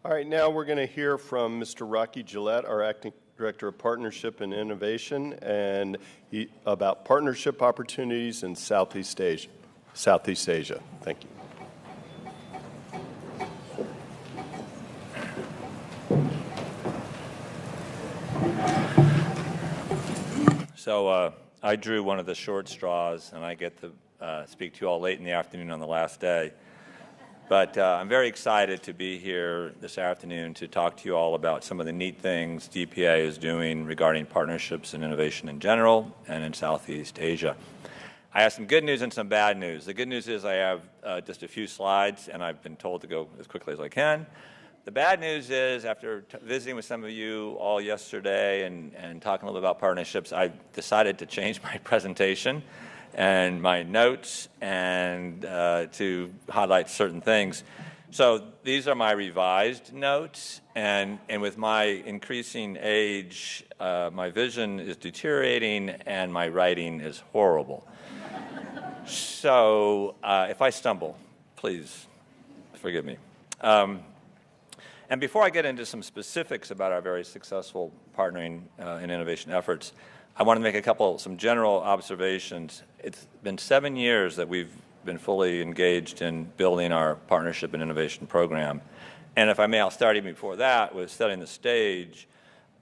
All right, now we're going to hear from Mr. Rocky Gillette, our Acting Director of Partnership and Innovation, and about partnership opportunities in Southeast Asia. Thank you. So I drew one of the short straws, and I get to speak to you all late in the afternoon on the last day. But I'm very excited to be here this afternoon to talk to you all about some of the neat things DPAA is doing regarding partnerships and innovation in general and in Southeast Asia. I have some good news and some bad news. The good news is I have just a few slides, and I've been told to go as quickly as I can. The bad news is, after visiting with some of you all yesterday and talking a little bit about partnerships, I decided to change my presentation and my notes and to highlight certain things. So these are my revised notes, and with my increasing age, my vision is deteriorating and my writing is horrible. So if I stumble, please forgive me. And before I get into some specifics about our very successful partnering and innovation efforts, I want to make some general observations. It's been 7 years that we've been fully engaged in building our partnership and innovation program. And if I may, I'll start even before that with setting the stage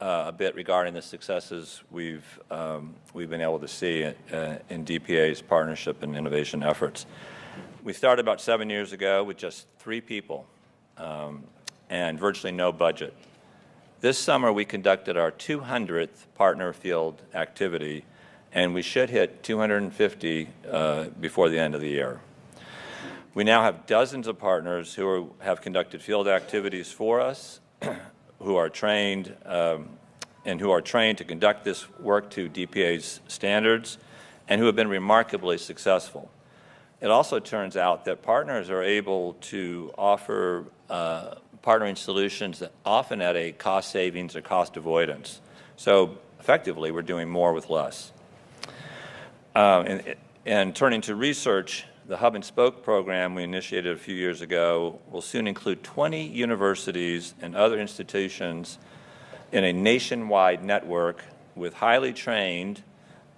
a bit regarding the successes we've been able to see in DPAA's partnership and innovation efforts. We started about 7 years ago with just 3 people and virtually no budget. This summer, we conducted our 200th partner field activity, and we should hit 250 before the end of the year. We now have dozens of partners who have conducted field activities for us, who are trained to conduct this work to DPAA's standards, and who have been remarkably successful. It also turns out that partners are able to offer partnering solutions that often at a cost savings or cost avoidance. So effectively, we're doing more with less. And turning to research, the Hub and Spoke program we initiated a few years ago will soon include 20 universities and other institutions in a nationwide network with highly trained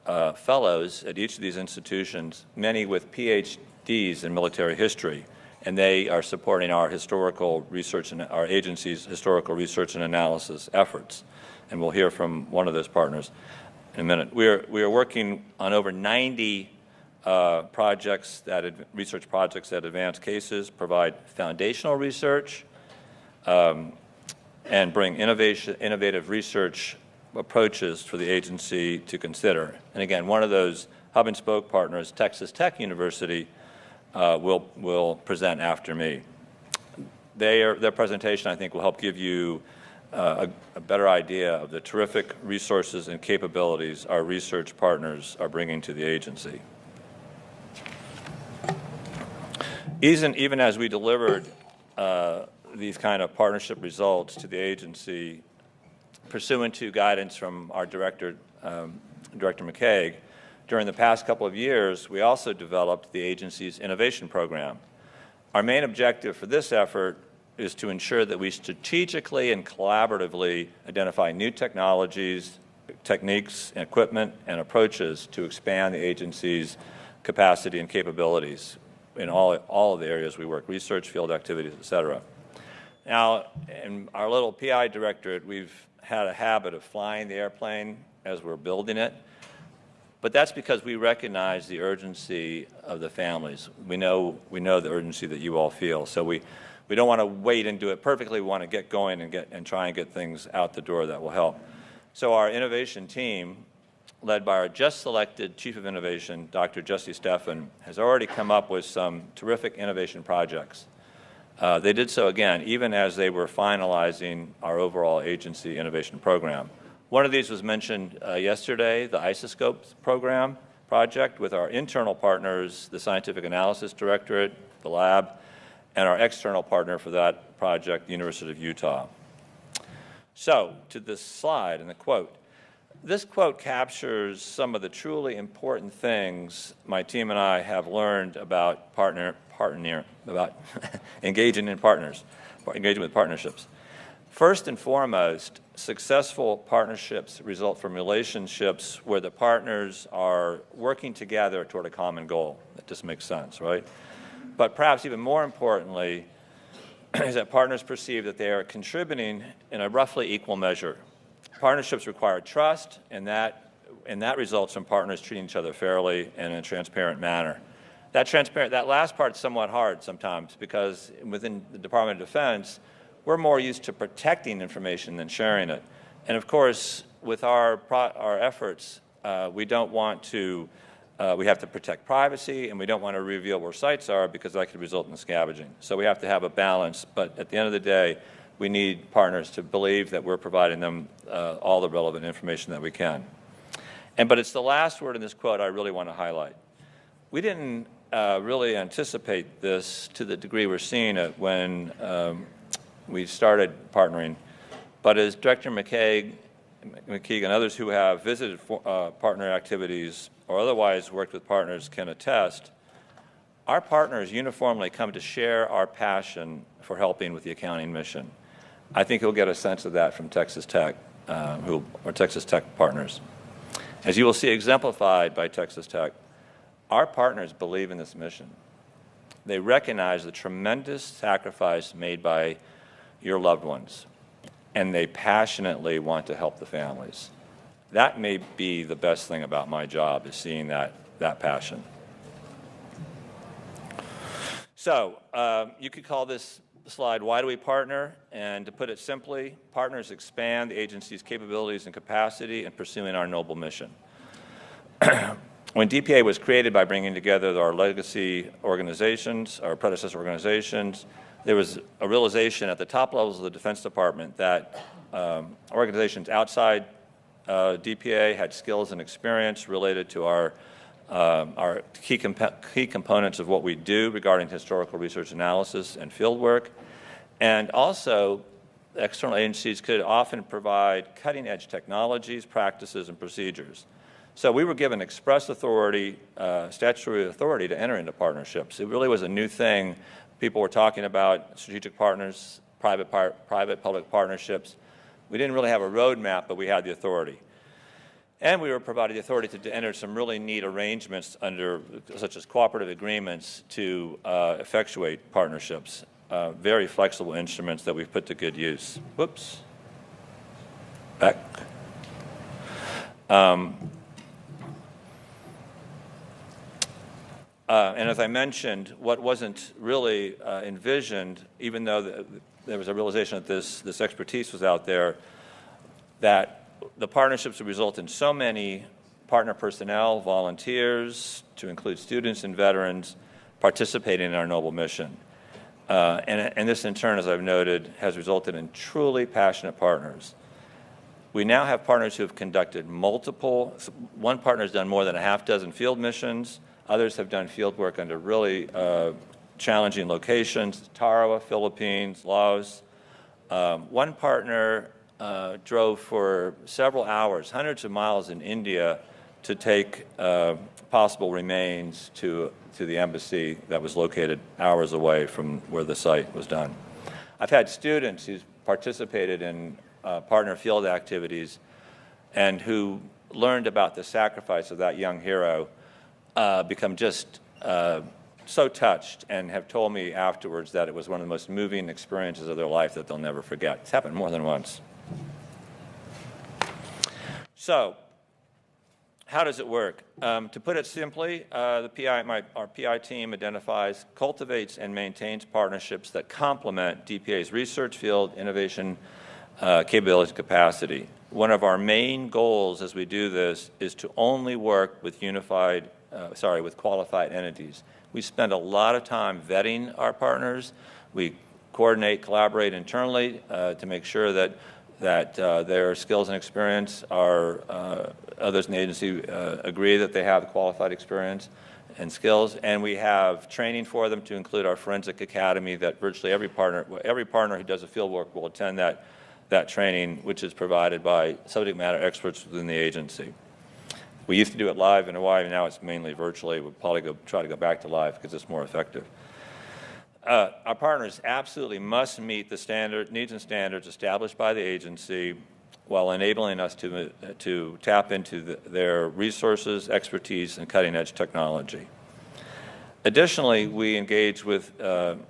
fellows at each of these institutions, many with PhDs in military history. And they are supporting our historical research and our agency's historical research and analysis efforts. And we'll hear from one of those partners in a minute. We are working on over 90 research projects that advance cases, provide foundational research, and bring innovative research approaches for the agency to consider. And again, one of those Hub and Spoke partners, Texas Tech University, will present after me. Their presentation, I think, will help give you a better idea of the terrific resources and capabilities our research partners are bringing to the agency. Even as we delivered these kind of partnership results to the agency, pursuant to guidance from our Director McCaig, during the past couple of years, we also developed the agency's innovation program. Our main objective for this effort is to ensure that we strategically and collaboratively identify new technologies, techniques, equipment, and approaches to expand the agency's capacity and capabilities in all of the areas we work, research, field activities, et cetera. Now, in our little PI directorate, we've had a habit of flying the airplane as we're building it. But that's because we recognize the urgency of the families. We know the urgency that you all feel. So we don't want to wait and do it perfectly. We want to get going and try and get things out the door that will help. So our innovation team, led by our just selected Chief of Innovation, Dr. Jesse Steffen, has already come up with some terrific innovation projects. They did so, again, even as they were finalizing our overall agency innovation program. One of these was mentioned yesterday, the Isoscope program project with our internal partners, the Scientific Analysis Directorate, the lab, and our external partner for that project, the University of Utah. So, to this slide and the quote. This quote captures some of the truly important things my team and I have learned about engaging in partners. engaging with partnerships. First and foremost, successful partnerships result from relationships where the partners are working together toward a common goal. That just makes sense, right? But perhaps even more importantly is that partners perceive that they are contributing in a roughly equal measure. Partnerships require trust, and that results from partners treating each other fairly and in a transparent manner. That last part's somewhat hard sometimes because within the Department of Defense, we're more used to protecting information than sharing it. And of course, with our efforts, we don't want to, we have to protect privacy, and we don't want to reveal where sites are because that could result in scavenging. So we have to have a balance, but at the end of the day, we need partners to believe that we're providing them all the relevant information that we can. But it's the last word in this quote I really want to highlight. We didn't really anticipate this to the degree we're seeing it when we started partnering. But as Director McKeague and others who have visited partner activities or otherwise worked with partners can attest, our partners uniformly come to share our passion for helping with the accounting mission. I think you'll get a sense of that from Texas Tech, who are Texas Tech partners. As you will see exemplified by Texas Tech, our partners believe in this mission. They recognize the tremendous sacrifice made by your loved ones, and they passionately want to help the families. That may be the best thing about my job, is seeing that passion. So you could call this slide, why do we partner? And to put it simply, partners expand the agency's capabilities and capacity in pursuing our noble mission. When DPAA was created by bringing together our legacy organizations, our predecessor organizations, there was a realization at the top levels of the Defense Department that organizations outside DPAA had skills and experience related to our key components of what we do regarding historical research analysis and field work. And also, external agencies could often provide cutting-edge technologies, practices, and procedures. So we were given express authority, statutory authority to enter into partnerships. It really was a new thing. People were talking about strategic partners, private-public partnerships. We didn't really have a roadmap, but we had the authority. And we were provided the authority to enter some really neat arrangements such as cooperative agreements to effectuate partnerships, very flexible instruments that we've put to good use. Whoops. Back. And as I mentioned, what wasn't really envisioned, even though there was a realization that this expertise was out there, that the partnerships would result in so many partner personnel, volunteers, to include students and veterans, participating in our noble mission. And this, in turn, as I've noted, has resulted in truly passionate partners. We now have partners who have conducted one partner has done more than a half dozen field missions. Others have done field work under really challenging locations, Tarawa, Philippines, Laos. One partner drove for several hours, hundreds of miles in India to take possible remains to the embassy that was located hours away from where the site was done. I've had students who participated in partner field activities and who learned about the sacrifice of that young hero become just so touched and have told me afterwards that it was one of the most moving experiences of their life that they'll never forget. It's happened more than once. So, how does it work? To put it simply, our PI team identifies, cultivates, and maintains partnerships that complement DPA's research field, innovation, capabilities, and capacity. One of our main goals as we do this is to only work with with qualified entities. We spend a lot of time vetting our partners. We coordinate, collaborate internally to make sure that their skills and experience are, others in the agency agree that they have qualified experience and skills, and we have training for them to include our forensic academy that virtually every partner who does a field work will attend that training, which is provided by subject matter experts within the agency. We used to do it live in Hawaii, now it's mainly virtually. We'll probably try to go back to live because it's more effective. Our partners absolutely must meet the needs and standards established by the agency while enabling us to tap into their resources, expertise, and cutting-edge technology. Additionally, we engage with an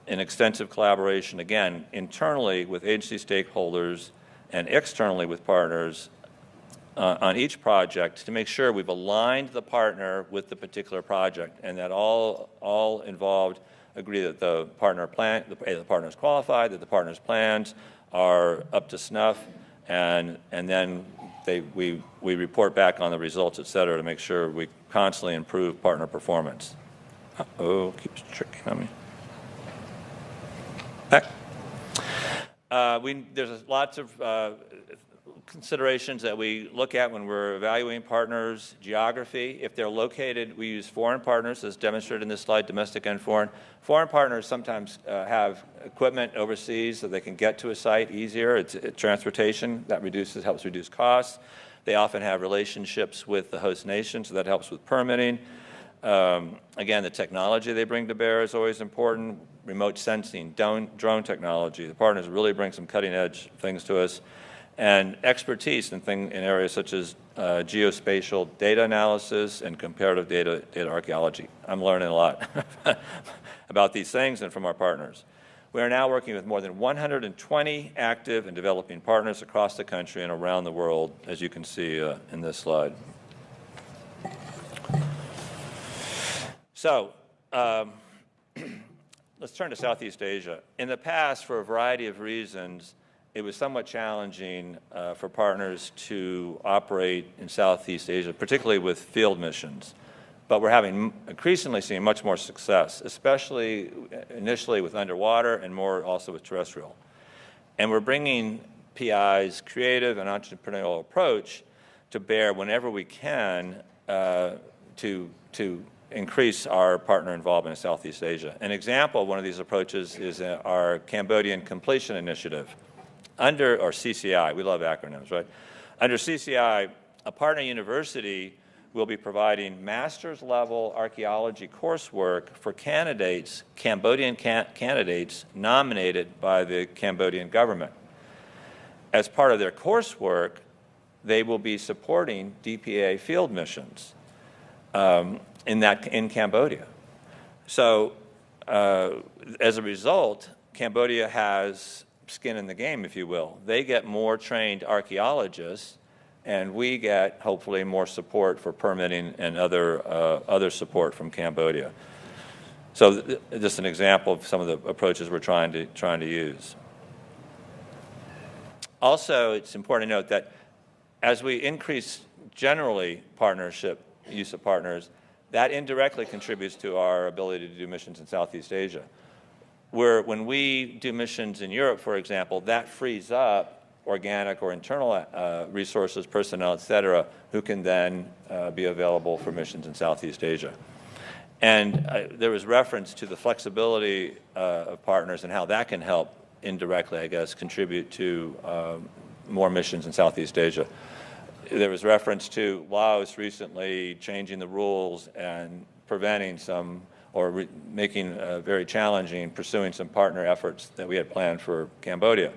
extensive collaboration, again, internally with agency stakeholders and externally with partners on each project to make sure we've aligned the partner with the particular project and that all involved agree that the partner is qualified, that the partner's plans are up to snuff, and then we report back on the results, et cetera, to make sure we constantly improve partner performance. Oh, keeps tricking on me. Back. There's lots of considerations that we look at when we're evaluating partners. Geography, if they're located, we use foreign partners, as demonstrated in this slide, domestic and foreign. Foreign partners sometimes have equipment overseas so they can get to a site easier. It's transportation that helps reduce costs. They often have relationships with the host nation, so that helps with permitting. Again, the technology they bring to bear is always important. Remote sensing, drone technology. The partners really bring some cutting-edge things to us. And expertise in areas such as geospatial data analysis and comparative data archaeology. I'm learning a lot about these things and from our partners. We are now working with more than 120 active and developing partners across the country and around the world, as you can see in this slide. So, let's turn to Southeast Asia. In the past, for a variety of reasons, it was somewhat challenging for partners to operate in Southeast Asia, particularly with field missions. But we're increasingly seeing much more success, especially initially with underwater and more also with terrestrial. And we're bringing PI's creative and entrepreneurial approach to bear whenever we can to increase our partner involvement in Southeast Asia. An example of one of these approaches is our Cambodian Completion Initiative. Or CCI, we love acronyms, right? Under CCI, a partner university will be providing master's level archaeology coursework for Cambodian candidates nominated by the Cambodian government. As part of their coursework, they will be supporting DPAA field missions in Cambodia. So as a result, Cambodia has skin in the game, if you will. They get more trained archaeologists, and we get, hopefully, more support for permitting and other support from Cambodia. So just an example of some of the approaches we're trying to use. Also, it's important to note that as we increase generally use of partners, that indirectly contributes to our ability to do missions in Southeast Asia. When we do missions in Europe, for example, that frees up organic or internal resources, personnel, et cetera, who can then be available for missions in Southeast Asia. And there was reference to the flexibility of partners and how that can help indirectly, I guess, contribute to more missions in Southeast Asia. There was reference to Laos recently changing the rules and preventing some or making very challenging pursuing some partner efforts that we had planned for Cambodia.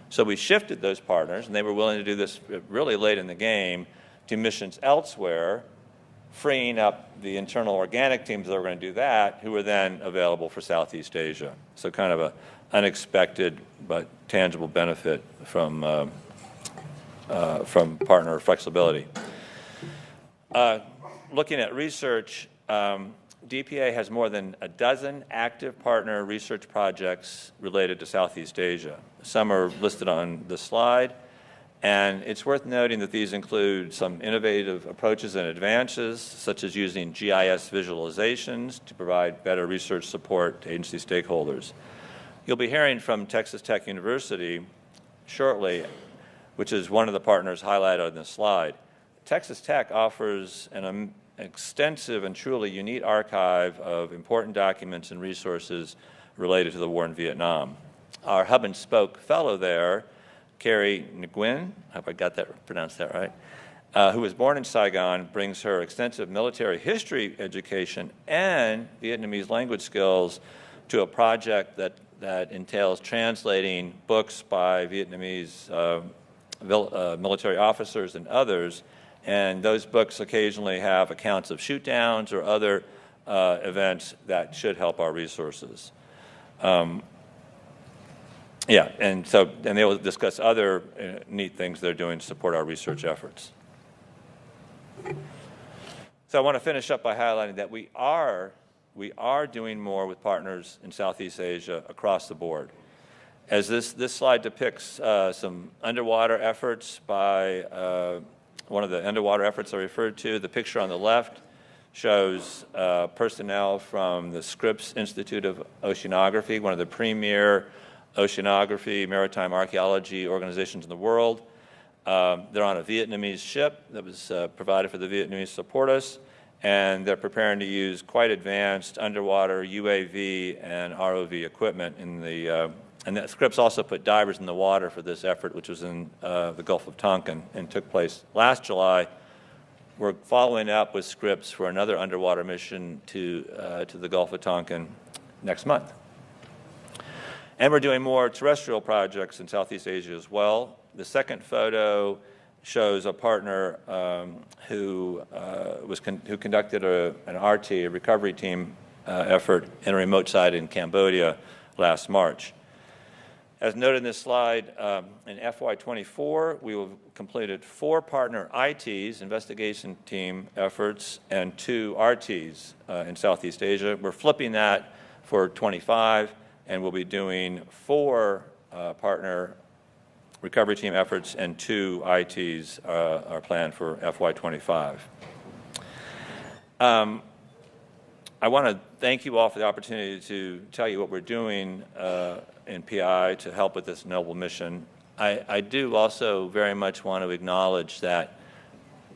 So we shifted those partners, and they were willing to do this really late in the game, to missions elsewhere, freeing up the internal organic teams that were going to do that, who were then available for Southeast Asia. So kind of an unexpected but tangible benefit from partner flexibility. Looking at research, DPA has more than a dozen active partner research projects related to Southeast Asia. Some are listed on the slide, and it's worth noting that these include some innovative approaches and advances, such as using GIS visualizations to provide better research support to agency stakeholders. You'll be hearing from Texas Tech University shortly, which is one of the partners highlighted on this slide. Texas Tech offers an extensive and truly unique archive of important documents and resources related to the war in Vietnam. Our hub and spoke fellow there, Carie, Nguyen, I hope I pronounced that right, who was born in Saigon, brings her extensive military history education and Vietnamese language skills to a project that entails translating books by Vietnamese military officers and others, and those books occasionally have accounts of shoot-downs or other events that should help our resources. And they will discuss other neat things they're doing to support our research efforts. So I want to finish up by highlighting that we are doing more with partners in Southeast Asia across the board. As this slide depicts some underwater efforts by one of the underwater efforts I referred to, the picture on the left shows personnel from the Scripps Institute of Oceanography, one of the premier oceanography, maritime archaeology organizations in the world. They're on a Vietnamese ship that was provided for the Vietnamese to support us, and they're preparing to use quite advanced underwater UAV and ROV equipment in the and that Scripps also put divers in the water for this effort, which was in the Gulf of Tonkin and took place last July. We're following up with Scripps for another underwater mission to the Gulf of Tonkin next month. And we're doing more terrestrial projects in Southeast Asia as well. The second photo shows a partner who conducted an RT, a recovery team effort in a remote site in Cambodia last March. As noted in this slide, in FY24, we have completed 4 partner ITs, investigation team efforts, and 2 RTs in Southeast Asia. We're flipping that for 25, and we'll be doing 4 partner recovery team efforts and 2 ITs are planned for FY25. I want to thank you all for the opportunity to tell you what we're doing in PI to help with this noble mission. I do also very much want to acknowledge that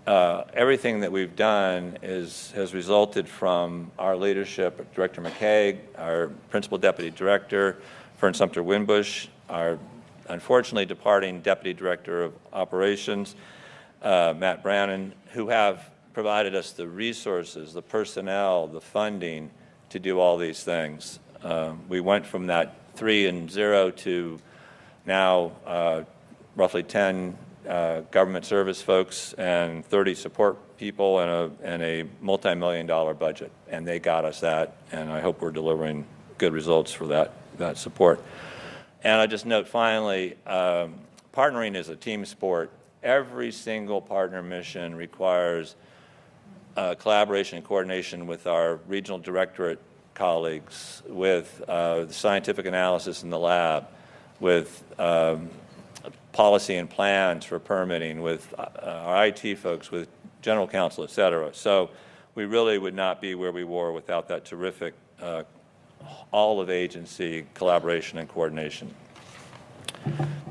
everything that we've done has resulted from our leadership, Director McCaig, our Principal Deputy Director, Fern Sumter Winbush, our unfortunately departing Deputy Director of Operations, Matt Brannon, who have provided us the resources, the personnel, the funding to do all these things. We went from that 3 and 0 to now roughly 10 government service folks and 30 support people and a multi-million-dollar budget, and they got us that, and I hope we're delivering good results for that support. And I just note finally, partnering is a team sport. Every single partner mission requires collaboration and coordination with our regional directorate colleagues, with the scientific analysis in the lab, with policy and plans for permitting, with our IT folks, with general counsel, et cetera. So we really would not be where we were without that terrific all-of-agency collaboration and coordination.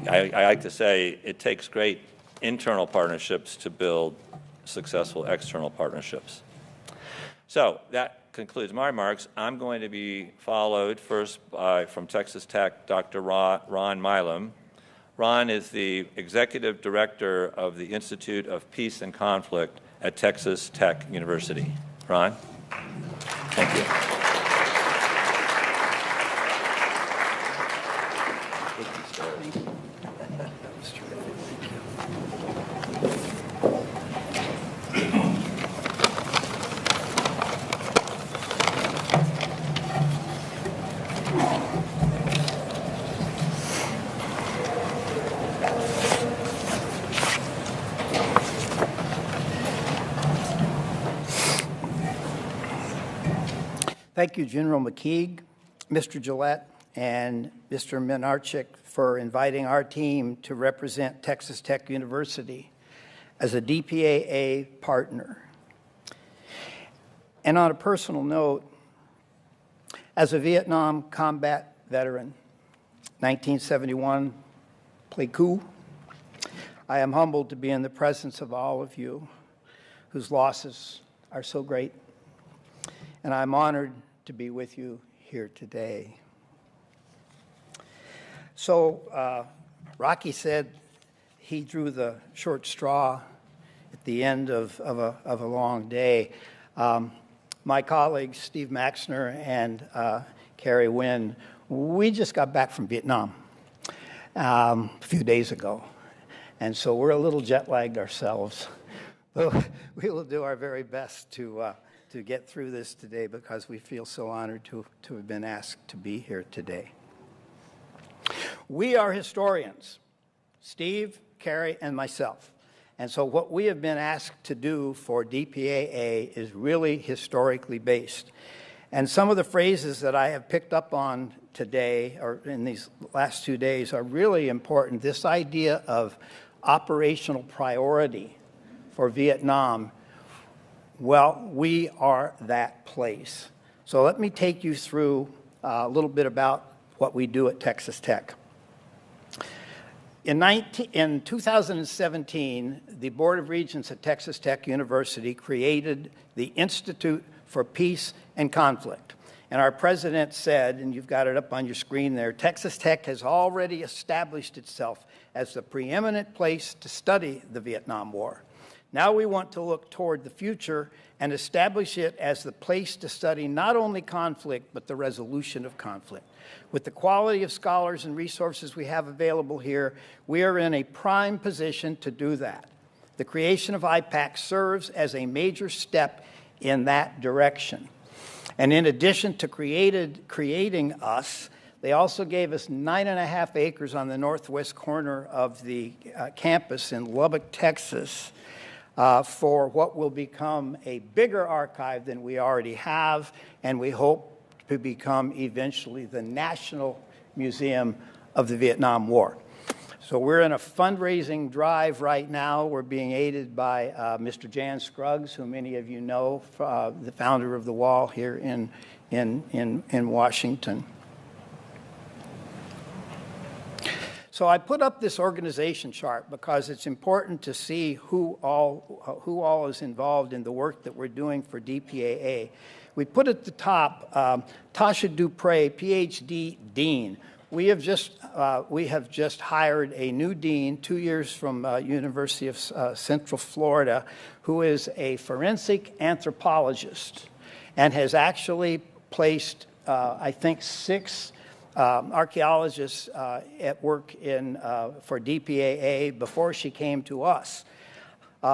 I like to say it takes great internal partnerships to build successful external partnerships. So that concludes my remarks. I'm going to be followed first by, from Texas Tech, Dr. Ron Milam. Ron is the Executive Director of the Institute of Peace and Conflict at Texas Tech University. Ron? Thank you. Thank you, General McKeague, Mr. Gillette, and Mr. Minarchik for inviting our team to represent Texas Tech University as a DPAA partner. And on a personal note, as a Vietnam combat veteran, 1971 Pleiku, I am humbled to be in the presence of all of you whose losses are so great. And I'm honored to be with you here today. So Rocky said he drew the short straw at the end of a long day. My colleagues, Steve Maxner and Carie, Nguyen, we just got back from Vietnam a few days ago. And so we're a little jet-lagged ourselves. But we will do our very best to get through this today because we feel so honored to have been asked to be here today. We are historians, Steve, Carie, and myself. And so what we have been asked to do for DPAA is really historically based. And some of the phrases that I have picked up on today, or in these last 2 days, are really important. This idea of operational priority for Vietnam, well, we are that place. So let me take you through a little bit about what we do at Texas Tech. In 2017, the Board of Regents at Texas Tech University created the Institute for Peace and Conflict. And our president said, and you've got it up on your screen there, Texas Tech has already established itself as the preeminent place to study the Vietnam War. Now we want to look toward the future and establish it as the place to study not only conflict, but the resolution of conflict. With the quality of scholars and resources we have available here, we are in a prime position to do that. The creation of IPAC serves as a major step in that direction. And in addition to creating us, they also gave us 9.5 acres on the northwest corner of the campus in Lubbock, Texas, for what will become a bigger archive than we already have, and we hope to become eventually the National Museum of the Vietnam War. So we're in a fundraising drive right now. We're being aided by Mr. Jan Scruggs, who many of you know, the founder of the Wall here in Washington. So I put up this organization chart because it's important to see who all is involved in the work that we're doing for DPAA. We put at the top Tasha Dupre, PhD Dean. We have just hired a new dean 2 years from University of Central Florida, who is a forensic anthropologist and has actually placed, I think, 6 archaeologists at work for DPAA before she came to us.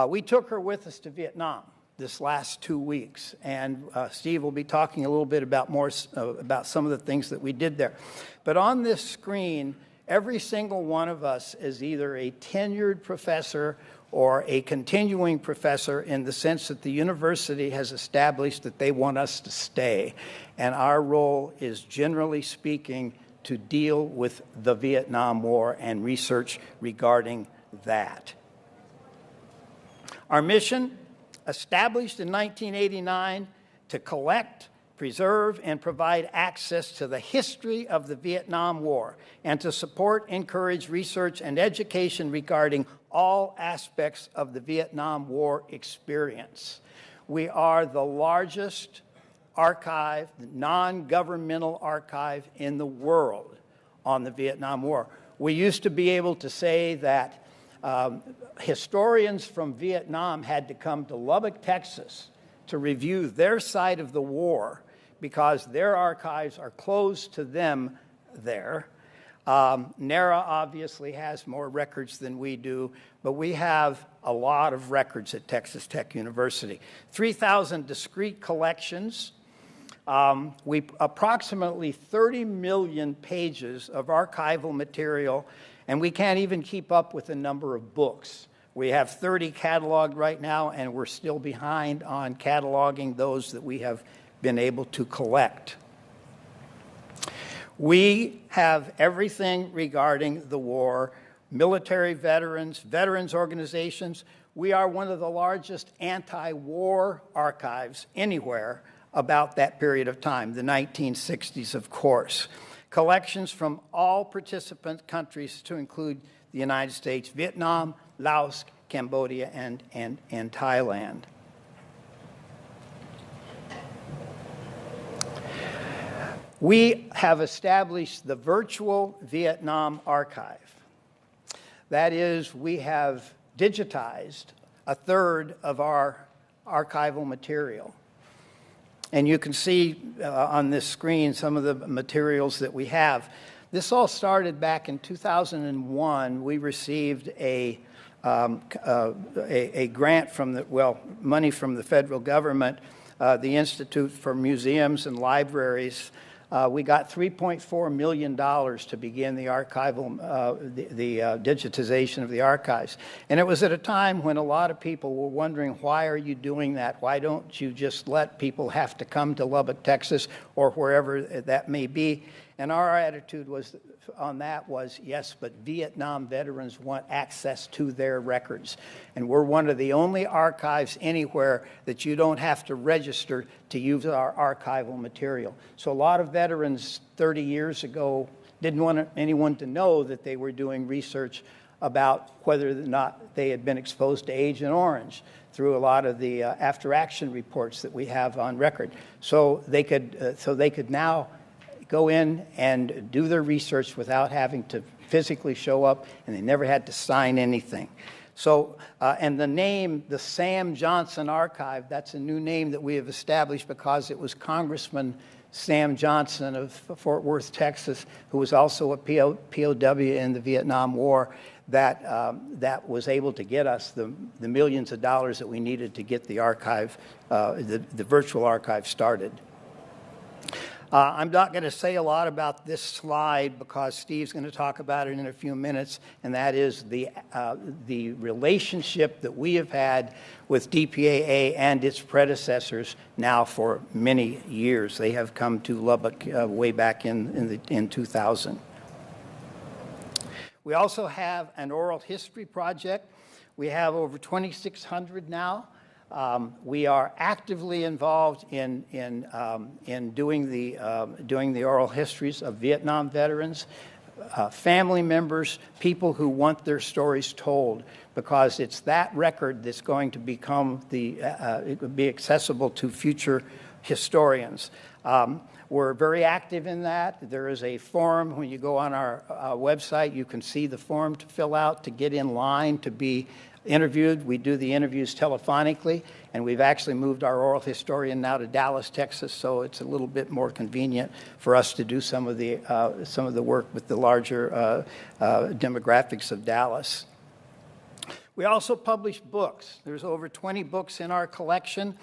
We took her with us to Vietnam this last 2 weeks, and Steve will be talking a little bit about some of the things that we did there. But on this screen, every single one of us is either a tenured professor or a continuing professor, in the sense that the university has established that they want us to stay. And our role is, generally speaking, to deal with the Vietnam War and research regarding that. Our mission, established in 1989, to collect, preserve, and provide access to the history of the Vietnam War, and to support, encourage research and education regarding all aspects of the Vietnam War experience. We are the largest archive, non-governmental archive in the world on the Vietnam War. We used to be able to say that historians from Vietnam had to come to Lubbock, Texas, to review their side of the war because their archives are closed to them there. NARA obviously has more records than we do, but we have a lot of records at Texas Tech University. 3,000 discrete collections. Approximately 30 million pages of archival material, and we can't even keep up with the number of books. We have 30 cataloged right now, and we're still behind on cataloging those that we have been able to collect. We have everything regarding the war, military veterans, veterans organizations. We are one of the largest anti-war archives anywhere about that period of time, the 1960s, of course. Collections from all participant countries, to include the United States, Vietnam, Laos, Cambodia, and Thailand. We have established the virtual Vietnam archive. That is, we have digitized a third of our archival material. And you can see on this screen some of the materials that we have. This all started back in 2001. We received a grant from money from the federal government, the Institute for Museums and Libraries. We got $3.4 million to begin the archival, the digitization of the archives. And it was at a time when a lot of people were wondering, why are you doing that? Why don't you just let people have to come to Lubbock, Texas, or wherever that may be? And our attitude on that was, yes, but Vietnam veterans want access to their records. And we're one of the only archives anywhere that you don't have to register to use our archival material. So a lot of veterans 30 years ago didn't want anyone to know that they were doing research about whether or not they had been exposed to Agent Orange through a lot of the after-action reports that we have on record. So they could now go in and do their research without having to physically show up, and they never had to sign anything. So, and the name, the Sam Johnson Archive, that's a new name that we have established because it was Congressman Sam Johnson of Fort Worth, Texas, who was also a POW in the Vietnam War, that was able to get us the millions of dollars that we needed to get the archive, the virtual archive started. I'm not going to say a lot about this slide because Steve's going to talk about it in a few minutes, and that is the relationship that we have had with DPAA and its predecessors now for many years. They have come to Lubbock way back in 2000. We also have an oral history project. We have over 2,600 now. We are actively involved in doing the oral histories of Vietnam veterans, family members, people who want their stories told, because it's that record that's going to become it would be accessible to future historians. We're very active in that. There is a form. When you go on our website, you can see the form to fill out to get in line to be interviewed. We do the interviews telephonically, and we've actually moved our oral historian now to Dallas, Texas, so it's a little bit more convenient for us to do some of the work with the larger demographics of Dallas. We also publish books. There's over 20 books in our collection.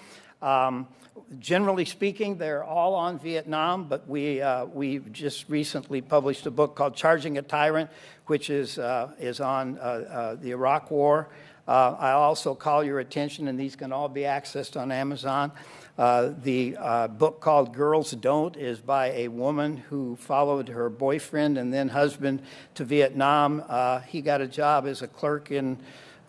Generally speaking, they're all on Vietnam, but we just recently published a book called Charging a Tyrant, which is on the Iraq War. I also call your attention, and these can all be accessed on Amazon. The book called Girls Don't is by a woman who followed her boyfriend and then husband to Vietnam. He got a job as a clerk in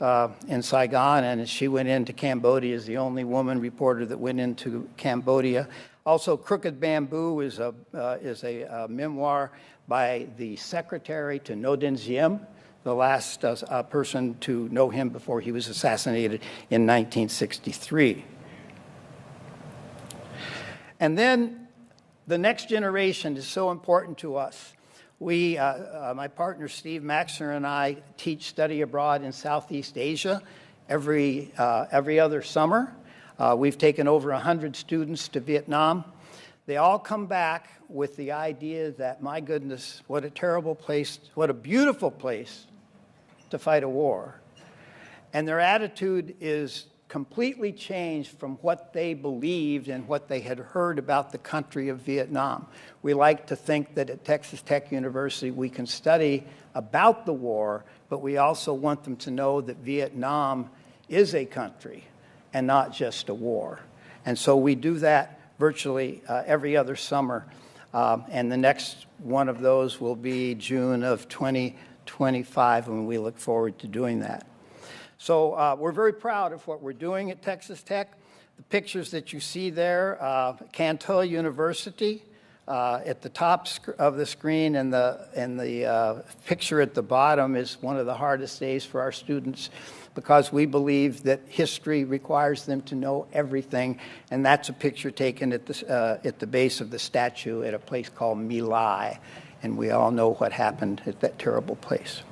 Saigon, and she went into Cambodia as the only woman reporter that went into Cambodia. Also, Crooked Bamboo is a memoir by the secretary to Ngo Dinh Diem, the last person to know him before he was assassinated in 1963. And then the next generation is so important to us. We, my partner Steve Maxner and I, teach study abroad in Southeast Asia every other summer. We've taken over 100 students to Vietnam. They all come back with the idea that, my goodness, what a terrible place, what a beautiful place to fight a war. And their attitude is completely changed from what they believed and what they had heard about the country of Vietnam. We like to think that at Texas Tech University we can study about the war, but we also want them to know that Vietnam is a country and not just a war. And so we do that virtually every other summer. And the next one of those will be June of 2025, and we look forward to doing that. So we're very proud of what we're doing at Texas Tech. The pictures that you see there, Canton University at the top of the screen, and the picture at the bottom is one of the hardest days for our students, because we believe that history requires them to know everything, and that's a picture taken at the base of the statue at a place called Milam, and we all know what happened at that terrible place.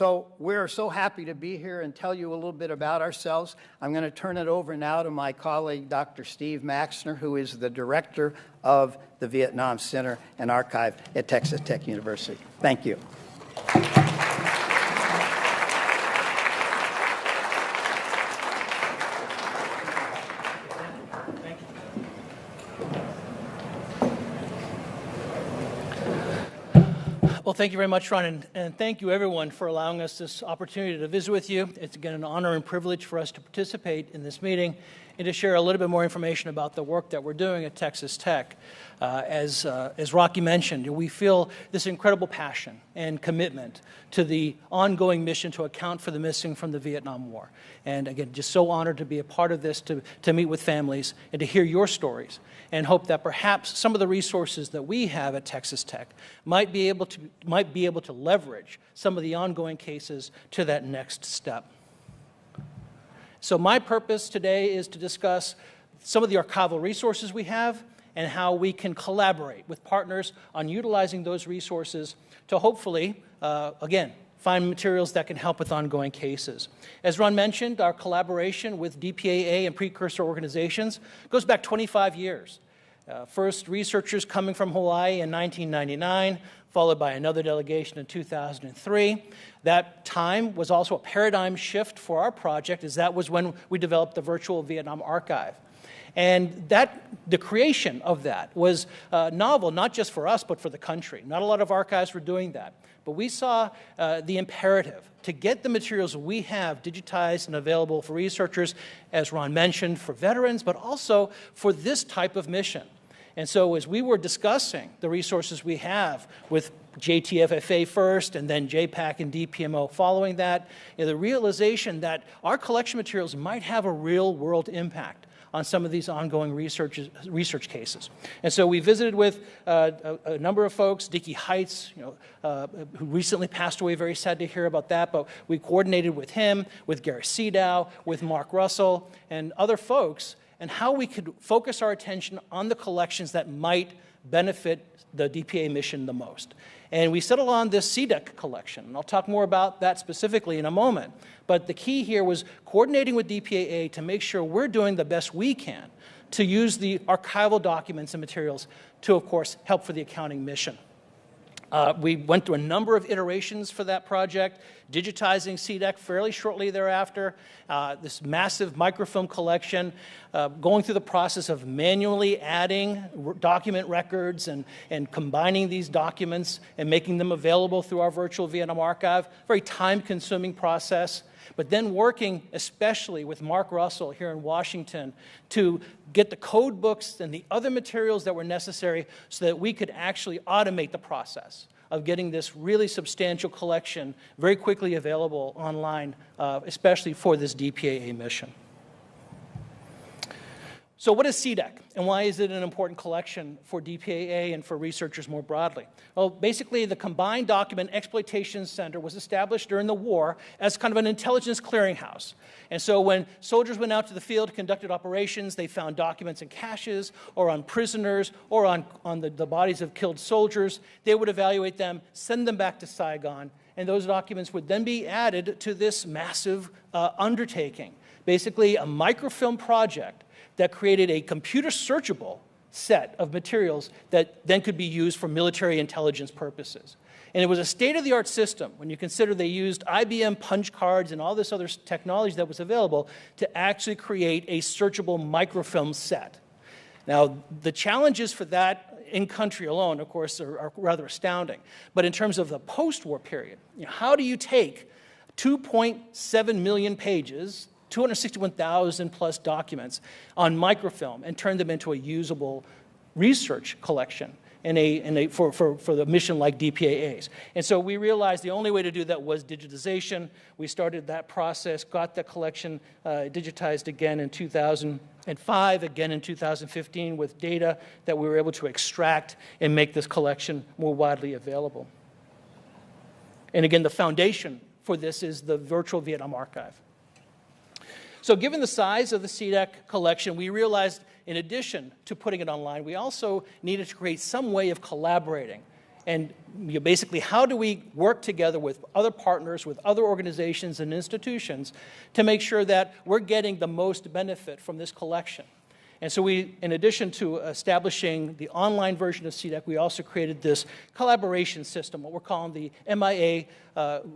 So we're so happy to be here and tell you a little bit about ourselves. I'm going to turn it over now to my colleague, Dr. Steve Maxner, who is the director of the Vietnam Center and Archive at Texas Tech University. Thank you. Well, thank you very much, Ron, and thank you, everyone, for allowing us this opportunity to visit with you. It's, again, an honor and privilege for us to participate in this meeting and to share a little bit more information about the work that we're doing at Texas Tech. As Rocky mentioned, we feel this incredible passion and commitment to the ongoing mission to account for the missing from the Vietnam War. And again, just so honored to be a part of this, to meet with families and to hear your stories, and hope that perhaps some of the resources that we have at Texas Tech might be able to leverage some of the ongoing cases to that next step. So my purpose today is to discuss some of the archival resources we have and how we can collaborate with partners on utilizing those resources to hopefully, again, find materials that can help with ongoing cases. As Ron mentioned, our collaboration with DPAA and precursor organizations goes back 25 years. First, researchers coming from Hawaii in 1999, followed by another delegation in 2003. That time was also a paradigm shift for our project, as that was when we developed the virtual Vietnam archive. And the creation of that was novel, not just for us, but for the country. Not a lot of archives were doing that. But we saw the imperative to get the materials we have digitized and available for researchers, as Ron mentioned, for veterans, but also for this type of mission. And so as we were discussing the resources we have with JTFFA first and then JPAC and DPMO following that, the realization that our collection materials might have a real-world impact on some of these ongoing research cases. And so we visited with a number of folks, Dickie Heights, who recently passed away, very sad to hear about that, but we coordinated with him, with Gary Sedow, with Mark Russell, and other folks, and how we could focus our attention on the collections that might benefit the DPA mission the most. And we settled on this CDEC collection, and I'll talk more about that specifically in a moment. But the key here was coordinating with DPAA to make sure we're doing the best we can to use the archival documents and materials to, of course, help for the accounting mission. We went through a number of iterations for that project, digitizing CDEC fairly shortly thereafter, this massive microfilm collection, going through the process of manually adding document records and combining these documents and making them available through our virtual Vietnam archive, very time-consuming process. But then working especially with Mark Russell here in Washington to get the code books and the other materials that were necessary so that we could actually automate the process of getting this really substantial collection very quickly available online, especially for this DPAA mission. So what is CDEC, and why is it an important collection for DPAA and for researchers more broadly? Well, basically, the Combined Document Exploitation Center was established during the war as kind of an intelligence clearinghouse. And so when soldiers went out to the field, conducted operations, they found documents in caches or on prisoners or on the bodies of killed soldiers, they would evaluate them, send them back to Saigon, and those documents would then be added to this massive undertaking, basically a microfilm project that created a computer-searchable set of materials that then could be used for military intelligence purposes. And it was a state-of-the-art system when you consider they used IBM punch cards and all this other technology that was available to actually create a searchable microfilm set. Now, the challenges for that in country alone, of course, are rather astounding. But in terms of the post-war period, how do you take 2.7 million pages, 261,000 plus documents on microfilm and turn them into a usable research collection for the mission like DPAA's. And so we realized the only way to do that was digitization. We started that process, got the collection digitized again in 2005, again in 2015 with data that we were able to extract and make this collection more widely available. And again, the foundation for this is the virtual Vietnam archive. So given the size of the CDEC collection, we realized in addition to putting it online, we also needed to create some way of collaborating And basically, how do we work together with other partners, with other organizations and institutions to make sure that we're getting the most benefit from this collection? And so we, in addition to establishing the online version of CDEC, we also created this collaboration system, what we're calling the MIA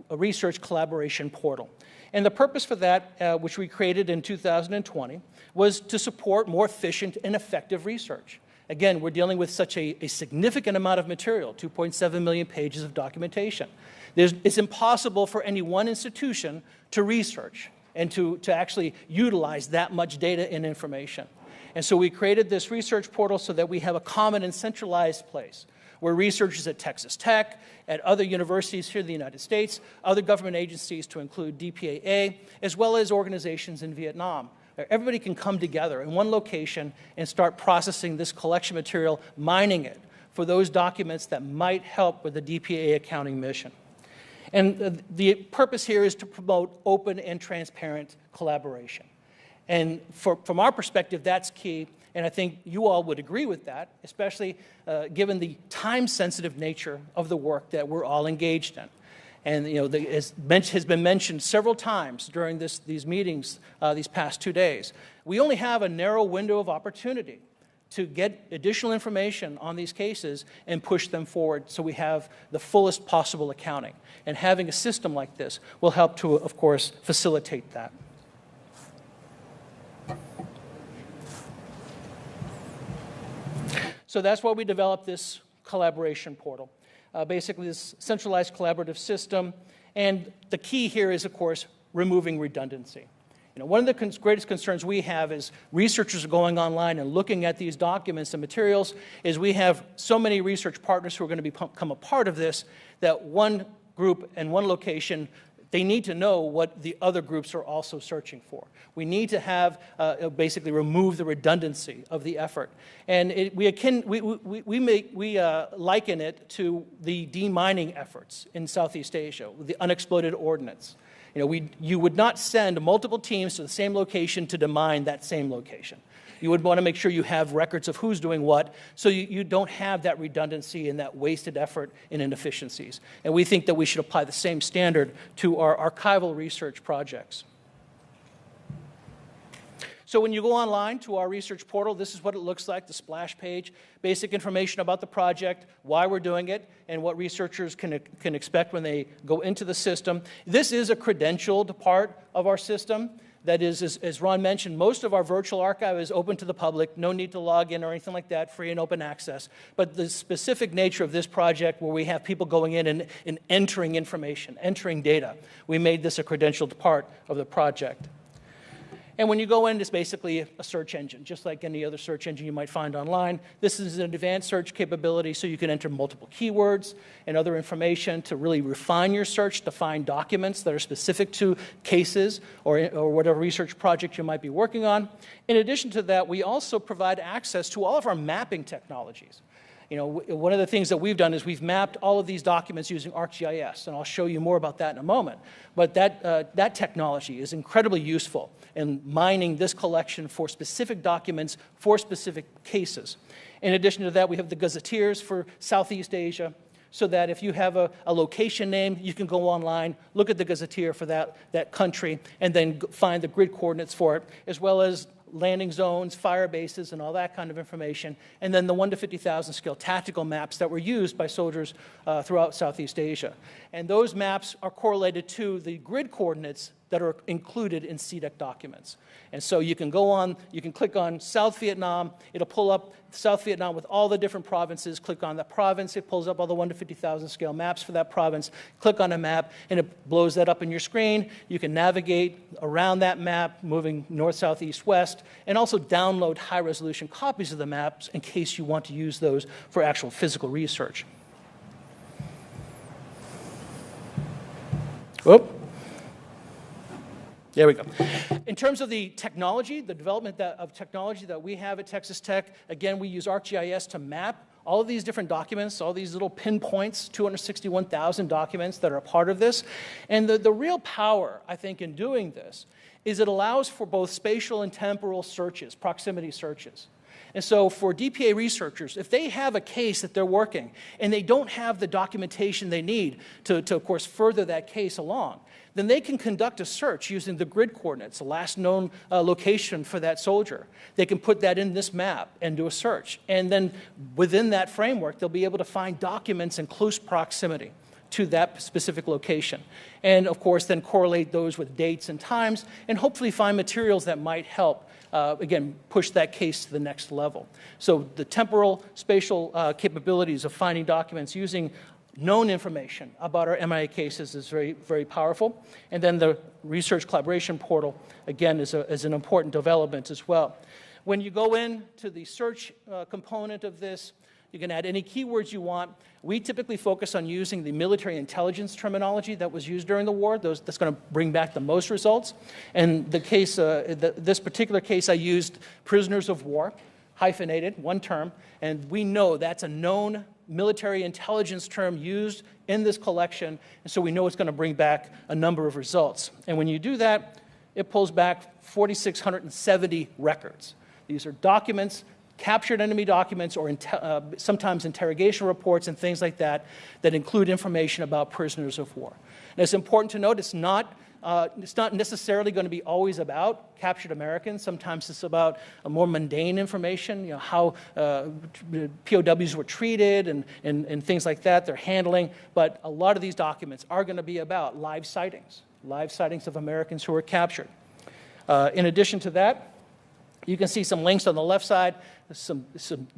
Research Collaboration Portal. And the purpose for that, which we created in 2020, was to support more efficient and effective research. Again, we're dealing with such a significant amount of material, 2.7 million pages of documentation. It's impossible for any one institution to research and to actually utilize that much data and information. And so we created this research portal so that we have a common and centralized place where researchers at Texas Tech, at other universities here in the United States, other government agencies to include DPAA, as well as organizations in Vietnam, everybody can come together in one location and start processing this collection material, mining it for those documents that might help with the DPAA accounting mission. And the purpose here is to promote open and transparent collaboration. And from our perspective, that's key, and I think you all would agree with that, especially given the time-sensitive nature of the work that we're all engaged in. And as has been mentioned several times during these meetings these past 2 days, we only have a narrow window of opportunity to get additional information on these cases and push them forward so we have the fullest possible accounting. And having a system like this will help to, of course, facilitate that. So that's why we developed this collaboration portal, basically this centralized collaborative system. And the key here is, of course, removing redundancy. One of the greatest concerns we have as researchers are going online and looking at these documents and materials is we have so many research partners who are going to become a part of this that one group and one location, they need to know what the other groups are also searching for. We need to have, basically remove the redundancy of the effort. And we liken it to the demining efforts in Southeast Asia, the unexploded ordnance. You would not send multiple teams to the same location to demine that same location. You would want to make sure you have records of who's doing what, so you don't have that redundancy and that wasted effort and inefficiencies. And we think that we should apply the same standard to our archival research projects. So when you go online to our research portal, this is what it looks like, the splash page, basic information about the project, why we're doing it, and what researchers can expect when they go into the system. This is a credentialed part of our system. That is, as Ron mentioned, most of our virtual archive is open to the public, no need to log in or anything like that, free and open access. But the specific nature of this project where we have people going in and entering information, entering data, we made this a credentialed part of the project. And when you go in, it's basically a search engine, just like any other search engine you might find online. This is an advanced search capability, so you can enter multiple keywords and other information to really refine your search to find documents that are specific to cases or whatever research project you might be working on. In addition to that, we also provide access to all of our mapping technologies. One of the things that we've done is we've mapped all of these documents using ArcGIS, and I'll show you more about that in a moment. But that technology is incredibly useful in mining this collection for specific documents for specific cases. In addition to that, we have the gazetteers for Southeast Asia, so that if you have a location name, you can go online, look at the gazetteer for that country, and then find the grid coordinates for it, as well as landing zones, fire bases, and all that kind of information, and then the 1 to 50,000 scale tactical maps that were used by soldiers throughout Southeast Asia. And those maps are correlated to the grid coordinates that are included in CDEC documents. And so you can click on South Vietnam, it'll pull up South Vietnam with all the different provinces, click on the province, it pulls up all the 1 to 50,000 scale maps for that province, click on a map, and it blows that up in your screen. You can navigate around that map, moving north, south, east, west, and also download high-resolution copies of the maps in case you want to use those for actual physical research. Whoop. There we go. In terms of the technology, the development of technology that we have at Texas Tech, again, we use ArcGIS to map all of these different documents, all these little pinpoints, 261,000 documents that are a part of this. And the real power, I think, in doing this is it allows for both spatial and temporal searches, proximity searches. And so for DPA researchers, if they have a case that they're working and they don't have the documentation they need to of course, further that case along, then they can conduct a search using the grid coordinates, the last known location for that soldier. They can put that in this map and do a search. And then within that framework, they'll be able to find documents in close proximity to that specific location. And of course, then correlate those with dates and times, and hopefully find materials that might help, again, push that case to the next level. So the temporal, spatial capabilities of finding documents using known information about our MIA cases is very, very powerful. And then the research collaboration portal, again, is an important development as well. When you go into the search component of this, you can add any keywords you want. We typically focus on using the military intelligence terminology that was used during the war. That's going to bring back the most results. And the case, this particular case, I used prisoners of war, hyphenated, one term, and we know that's a known military intelligence term used in this collection, and so we know it's going to bring back a number of results. And when you do that, it pulls back 4,670 records. These are documents, captured enemy documents, or sometimes interrogation reports and things like that that include information about prisoners of war. And it's important to note it's not necessarily going to be always about captured Americans. Sometimes it's about a more mundane information, how POWs were treated and things like that they're handling. But a lot of these documents are going to be about live sightings of Americans who were captured. In addition to that, you can see some links on the left side, some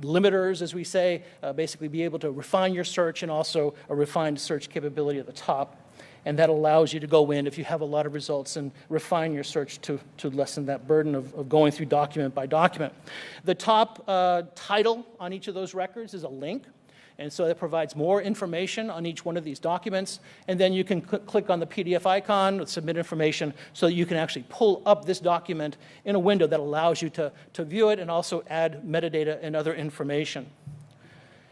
limiters, as we say, basically be able to refine your search, and also a refined search capability at the top. And that allows you to go in, if you have a lot of results, and refine your search to lessen that burden of going through document by document. The top title on each of those records is a link. And so that provides more information on each one of these documents. And then you can click on the PDF icon, submit information, so that you can actually pull up this document in a window that allows you to view it and also add metadata and other information.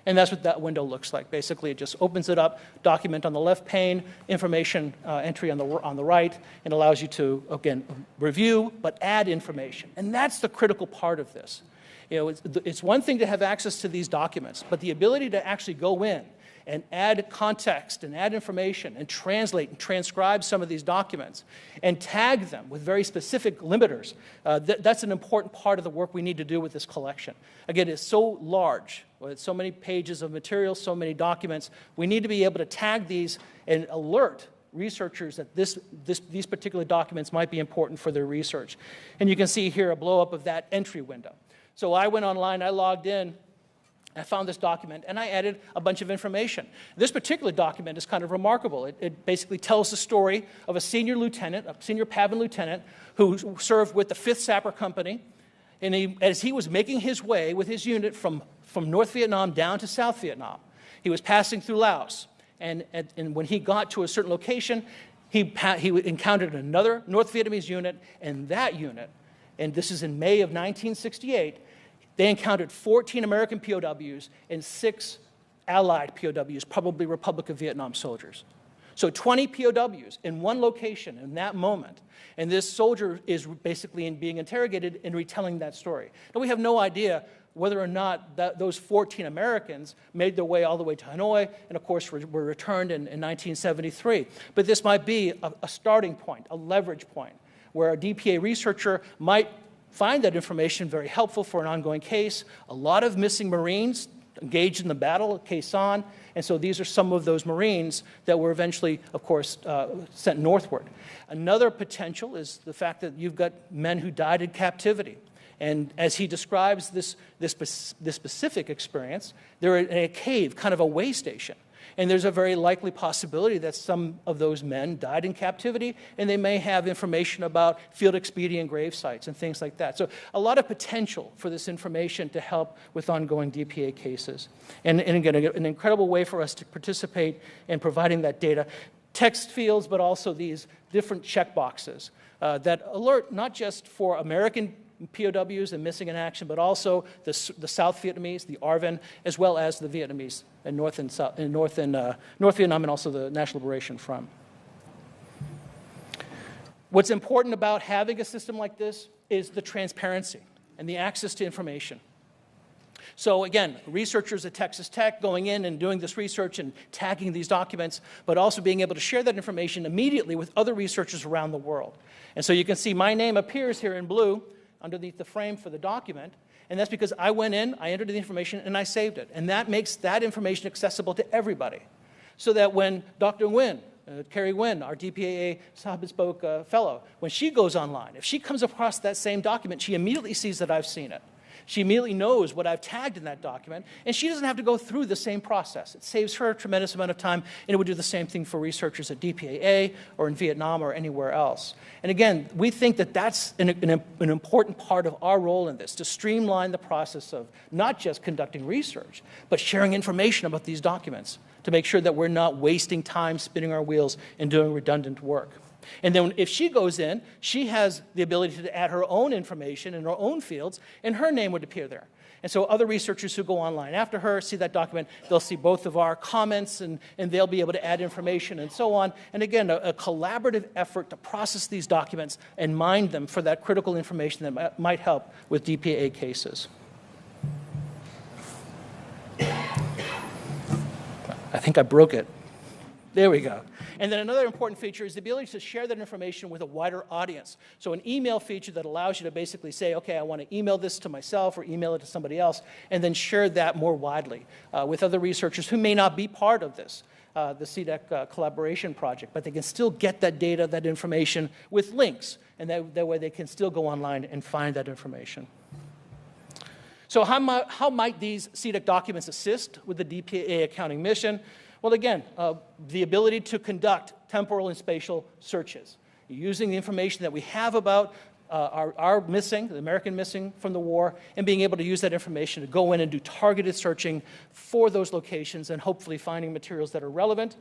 And that's what that window looks like. Basically, it just opens it up, document on the left pane, information entry on the right, and allows you to, again, review, but add information. And that's the critical part of this. It's one thing to have access to these documents, but the ability to actually go in and add context and add information and translate and transcribe some of these documents and tag them with very specific limiters, that's an important part of the work we need to do with this collection. Again, it's so large, with so many pages of material, so many documents, we need to be able to tag these and alert researchers that these particular documents might be important for their research. And you can see here a blow-up of that entry window. So I went online, I logged in, I found this document, and I added a bunch of information. This particular document is kind of remarkable. It basically tells the story of a senior lieutenant, a senior Pavan lieutenant, who served with the 5th Sapper Company. And as he was making his way with his unit from North Vietnam down to South Vietnam, he was passing through Laos. And when he got to a certain location, he encountered another North Vietnamese unit, and that unit, and this is in May of 1968, they encountered 14 American POWs and 6 Allied POWs, probably Republic of Vietnam soldiers. So 20 POWs in one location in that moment. And this soldier is basically being interrogated and retelling that story. Now, we have no idea whether or not those 14 Americans made their way all the way to Hanoi, and of course were returned in 1973. But this might be a starting point, a leverage point, where a DPA researcher might find that information very helpful for an ongoing case. A lot of missing Marines engaged in the battle at Khe Sanh, and so these are some of those Marines that were eventually, of course, sent northward. Another potential is the fact that you've got men who died in captivity. And as he describes this specific experience, they're in a cave, kind of a way station. And there's a very likely possibility that some of those men died in captivity, and they may have information about field expedient grave sites and things like that. So a lot of potential for this information to help with ongoing DPA cases. And again, an incredible way for us to participate in providing that data. Text fields, but also these different checkboxes that alert not just for American POWs and missing in action, but also the South Vietnamese, the ARVN, as well as the Vietnamese in North Vietnam, and also the National Liberation Front. What's important about having a system like this is the transparency and the access to information. So again, researchers at Texas Tech going in and doing this research and tagging these documents, but also being able to share that information immediately with other researchers around the world. And so you can see my name appears here in blue underneath the frame for the document, and that's because I went in, I entered the information, and I saved it. And that makes that information accessible to everybody. So that when Dr. Nguyen, Carie, our DPAA Hub-and-Spoke fellow, when she goes online, if she comes across that same document, she immediately sees that I've seen it. She immediately knows what I've tagged in that document, and she doesn't have to go through the same process. It saves her a tremendous amount of time, and it would do the same thing for researchers at DPAA or in Vietnam or anywhere else. And again, we think that that's an important part of our role in this, to streamline the process of not just conducting research, but sharing information about these documents to make sure that we're not wasting time spinning our wheels and doing redundant work. And then if she goes in, she has the ability to add her own information in her own fields, and her name would appear there. And so other researchers who go online after her see that document, they'll see both of our comments, and they'll be able to add information and so on. And again, a collaborative effort to process these documents and mine them for that critical information that might help with DPAA cases. I think I broke it. There we go. And then another important feature is the ability to share that information with a wider audience. So an email feature that allows you to basically say, okay, I want to email this to myself or email it to somebody else, and then share that more widely with other researchers who may not be part of this, the CDEC collaboration project, but they can still get that data, that information with links, and that way they can still go online and find that information. So how might these CDEC documents assist with the DPAA accounting mission? Well, again, the ability to conduct temporal and spatial searches, using the information that we have about our missing, the American missing from the war, and being able to use that information to go in and do targeted searching for those locations and hopefully finding materials that are relevant.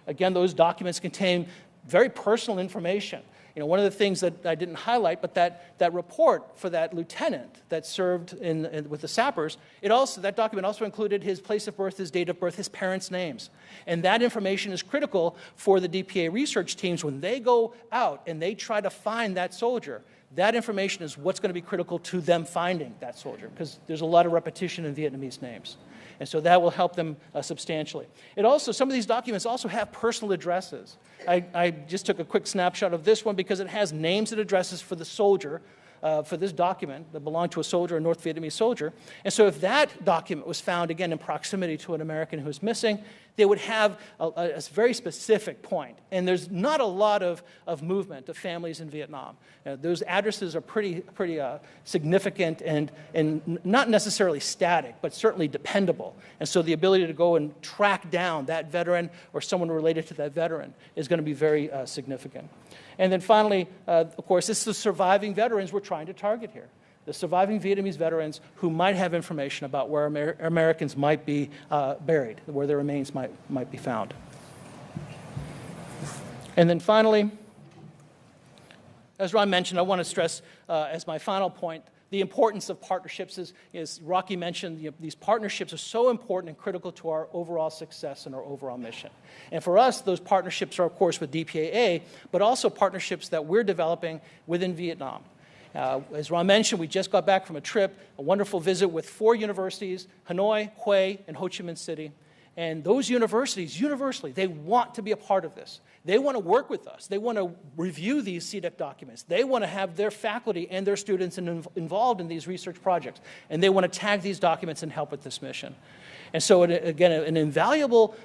Again, those documents contain very personal information. You know, one of the things that I didn't highlight, but that report for that lieutenant that served with the sappers, that document also included his place of birth, his date of birth, his parents' names. And that information is critical for the DPA research teams when they go out and they try to find that soldier. That information is what's going to be critical to them finding that soldier, because there's a lot of repetition in Vietnamese names. And so that will help them substantially. Some of these documents also have personal addresses. I just took a quick snapshot of this one because it has names and addresses for the soldier, for this document that belonged to a soldier, a North Vietnamese soldier. And so if that document was found, again, in proximity to an American who's missing, they would have a very specific point. And there's not a lot of movement of families in Vietnam. Those addresses are pretty significant and not necessarily static, but certainly dependable. And so the ability to go and track down that veteran or someone related to that veteran is going to be very significant. And then finally, of course, it's the surviving veterans we're trying to target here. The surviving Vietnamese veterans who might have information about where Americans might be buried, where their remains might be found. And then finally, as Ron mentioned, I want to stress as my final point, the importance of partnerships. As Rocky mentioned, these partnerships are so important and critical to our overall success and our overall mission. And for us, those partnerships are, of course, with DPAA, but also partnerships that we're developing within Vietnam. As Ron mentioned, we just got back from a trip, a wonderful visit with 4 universities, Hanoi, Hue, and Ho Chi Minh City. And those universities, universally, they want to be a part of this. They want to work with us. They want to review these CDEC documents. They want to have their faculty and their students involved in these research projects. And they want to tag these documents and help with this mission. And so, again, an invaluable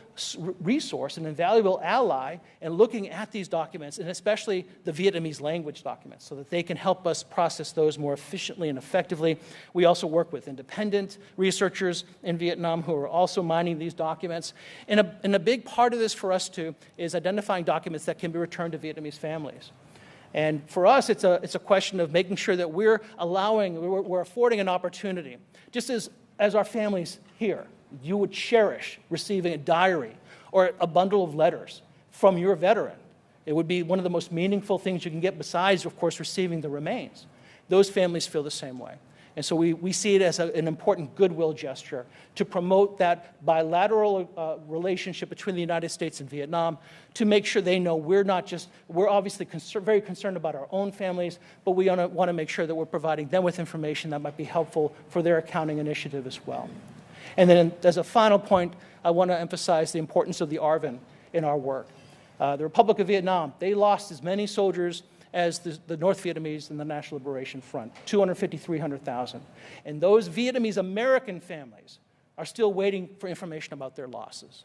resource, an invaluable ally in looking at these documents, and especially the Vietnamese language documents, so that they can help us process those more efficiently and effectively. We also work with independent researchers in Vietnam who are also mining these documents. And a big part of this for us, too, is identifying documents that can be returned to Vietnamese families. And for us, it's a question of making sure that we're affording an opportunity, just as our families here. You would cherish receiving a diary or a bundle of letters from your veteran. It would be one of the most meaningful things you can get besides, of course, receiving the remains. Those families feel the same way. And so we see it as an important goodwill gesture to promote that bilateral relationship between the United States and Vietnam, to make sure they know we're obviously very concerned about our own families, but we want to make sure that we're providing them with information that might be helpful for their accounting initiative as well. And then as a final point, I want to emphasize the importance of the ARVN in our work. The Republic of Vietnam, they lost as many soldiers as the North Vietnamese in the National Liberation Front, 250, 300,000. And those Vietnamese American families are still waiting for information about their losses.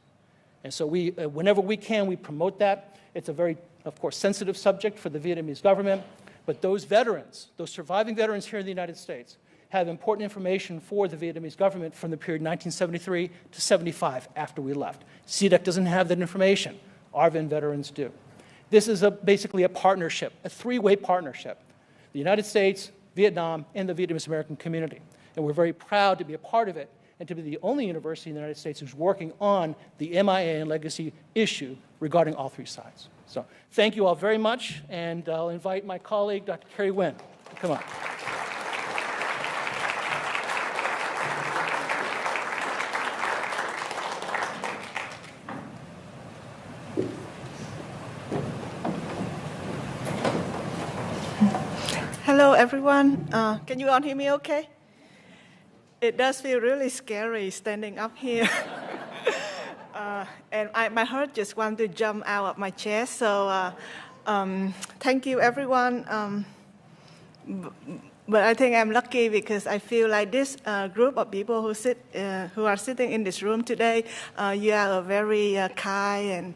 And so whenever we can, we promote that. It's a very, of course, sensitive subject for the Vietnamese government, but those veterans, those surviving veterans here in the United States, have important information for the Vietnamese government from the period 1973 to 75 after we left. CDEC doesn't have that information. ARVN veterans do. This is basically a partnership, a three-way partnership. The United States, Vietnam, and the Vietnamese American community. And we're very proud to be a part of it and to be the only university in the United States who's working on the MIA and legacy issue regarding all three sides. So thank you all very much, and I'll invite my colleague, Dr. Carie Nguyen, to come up. Hello, everyone. Can you all hear me okay? It does feel really scary standing up here. And my heart just wants to jump out of my chest. So thank you, everyone. But I think I'm lucky because I feel like this group of people who are sitting in this room today, you are a very kind and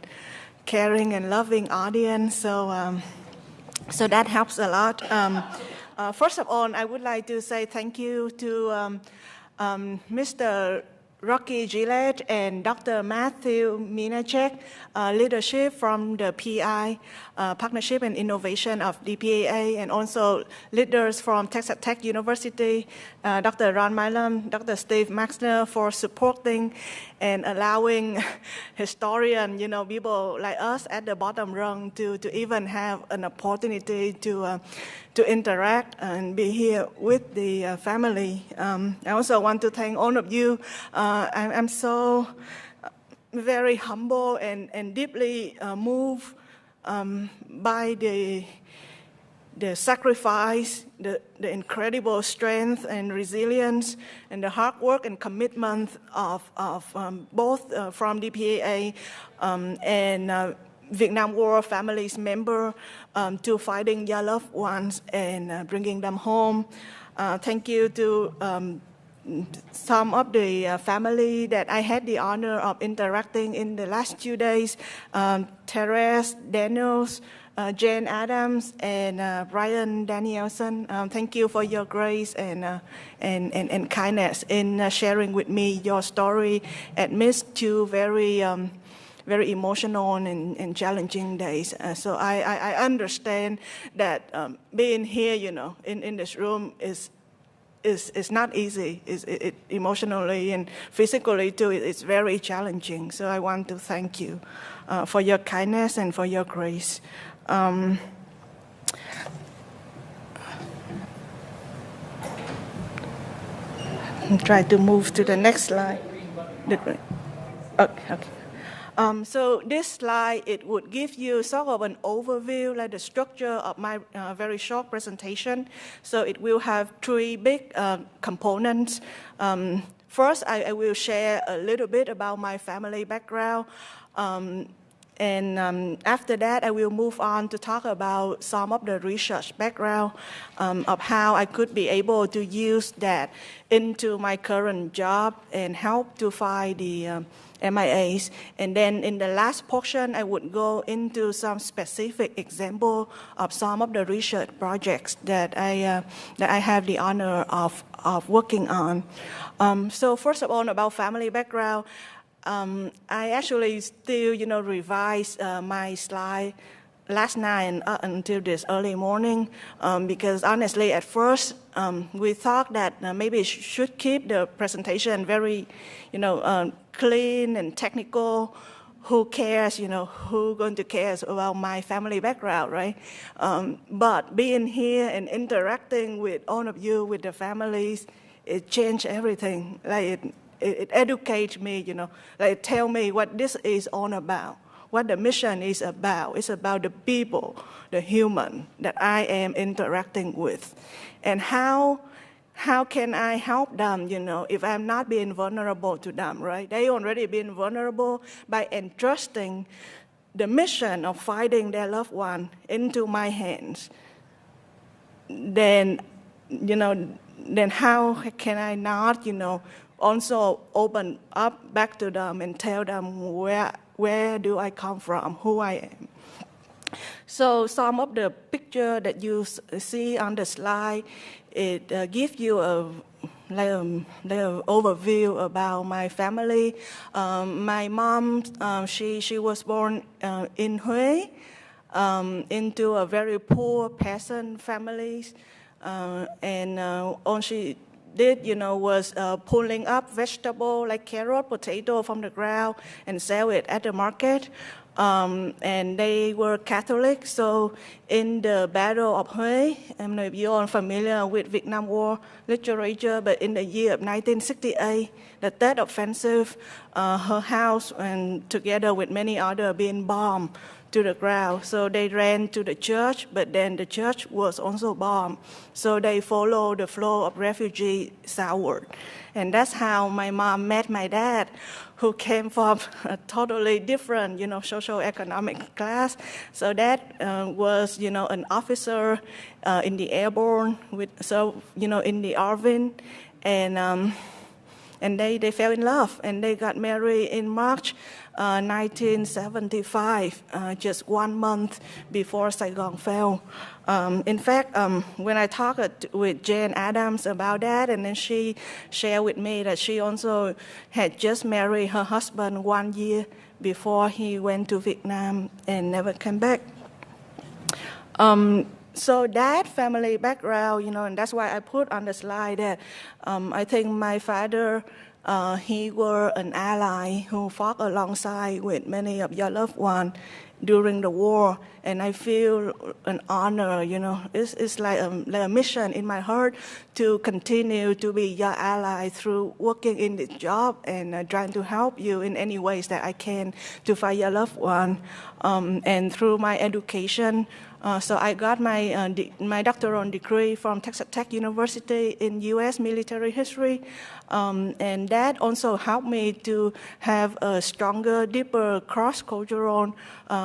caring and loving audience. So that helps a lot. First of all, I would like to say thank you to Mr. Rocky Gillette and Dr. Matthew Minacek, leadership from the PI, Partnership and Innovation of DPAA, and also leaders from Texas Tech University, Dr. Ron Milam, Dr. Steve Maxner, for supporting and allowing historians, people like us at the bottom rung to even have an opportunity to interact and be here with the family. I also want to thank all of you. I'm so very humble and deeply moved by the sacrifice, the incredible strength and resilience, and the hard work and commitment of both from DPAA and Vietnam War families member to finding their loved ones and bringing them home. Thank you to some of the family that I had the honor of interacting in the last 2 days, Therese Daniels, Jane Adams, and Brian Danielson. Thank you for your grace and kindness in sharing with me your story amidst 2 very emotional and challenging days. So I understand that being here, in this room is not easy. It emotionally and physically too, it's very challenging. So I want to thank you for your kindness and for your grace. Try to move to the next slide. Okay. So this slide, it would give you sort of an overview, like the structure of my very short presentation. So it will have 3 big components. First, I will share a little bit about my family background. And after that, I will move on to talk about some of the research background of how I could be able to use that into my current job and help to find the MIAs. And then in the last portion, I would go into some specific example of some of the research projects that I have the honor of working on. So first of all, about family background, I actually still, revise my slide last night until this early morning because honestly, at first, we thought that maybe should keep the presentation very, clean and technical, who cares, who going to care about my family background, right? But being here and interacting with all of you, with the families, it changed everything. Like it educates me, like it tell me what this is all about, what the mission is about. It's about the people, the human that I am interacting with. And how can I help them, if I'm not being vulnerable to them, right? They already been vulnerable by entrusting the mission of finding their loved one into my hands. Then how can I not, also open up back to them and tell them where do I come from, who I am. So some of the picture that you see on the slide, it gives you a overview about my family. My mom, she was born in Huế, into a very poor peasant family, and all she did, was pulling up vegetable like carrot, potato from the ground and sell it at the market. And they were Catholic, so in the Battle of Huế, I don't know if you're all familiar with Vietnam War literature, but in the year of 1968, the Tet Offensive, her house and together with many others being bombed to the ground. So they ran to the church, but then the church was also bombed. So they followed the flow of refugees southward. And that's how my mom met my dad, who came from a totally different, social economic class. So dad was, an officer in the airborne, in the Arvin, and they fell in love, and they got married in March 1975, just 1 month before Saigon fell. In fact, when I talked with Jane Addams about that, and then she shared with me that she also had just married her husband 1 year before he went to Vietnam and never came back. So that family background, and that's why I put on the slide that I think my father, he were an ally who fought alongside with many of your loved ones during the war, and I feel an honor, it's like a mission in my heart to continue to be your ally through working in this job and trying to help you in any ways that I can to find your loved one, and through my education. So I got my doctoral degree from Texas Tech University in U.S. military history, and that also helped me to have a stronger, deeper cross-cultural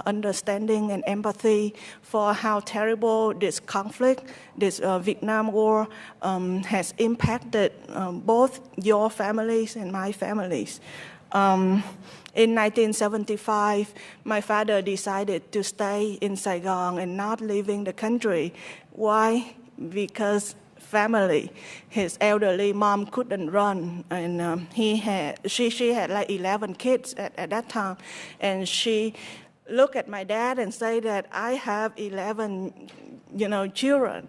understanding and empathy for how terrible this conflict, this Vietnam War, has impacted both your families and my families. In 1975, my father decided to stay in Saigon and not leaving the country. Why? Because family. His elderly mom couldn't run, and she had like 11 kids at that time, and she looked at my dad and said that I have 11, children,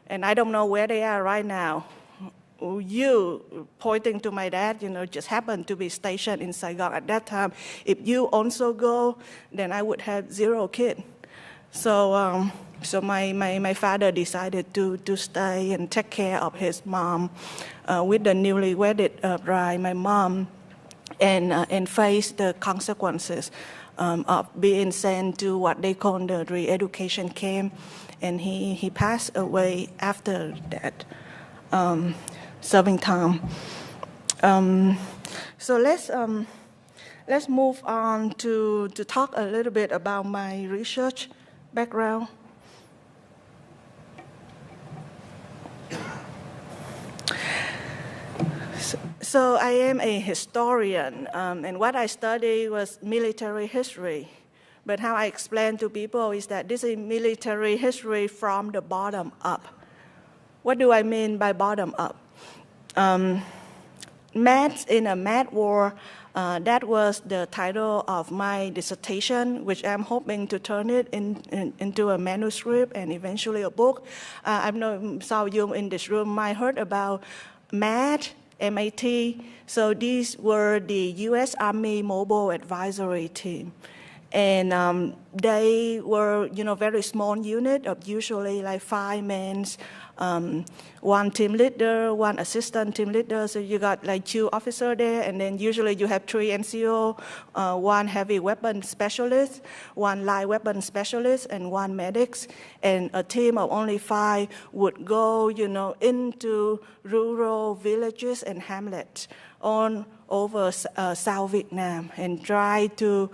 and I don't know where they are right now. You, pointing to my dad, just happened to be stationed in Saigon at that time. If you also go, then I would have 0 kids. So my father decided to stay and take care of his mom with the newly wedded bride, my mom, and face the consequences of being sent to what they call the re-education camp. And he passed away after that. Serving time. So let's move on to talk a little bit about my research background. So I am a historian, and what I studied was military history. But how I explain to people is that this is military history from the bottom up. What do I mean by bottom up? Math in a Mad War, that was the title of my dissertation, which I'm hoping to turn it into a manuscript and eventually a book. I know some of you in this room might heard about MAD, MAT. So these were the U.S. Army Mobile Advisory Team. And they were, very small unit of usually like 5 men, one team leader, one assistant team leader. So you got like 2 officers there, and then usually you have 3 NCO, 1 heavy weapon specialist, 1 light weapon specialist, and 1 medics. And a team of only 5 would go, into rural villages and hamlets all over South Vietnam and try to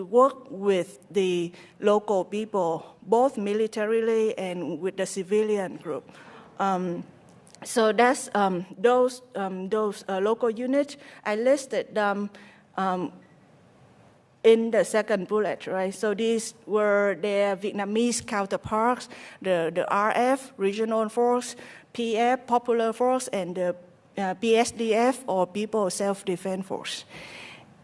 work with the local people, both militarily and with the civilian group. So that's those local units. I listed them in the second bullet, right? So these were their Vietnamese counterparts, the RF, Regional Force, PF, Popular Force, and the PSDF, or People Self-Defense Force.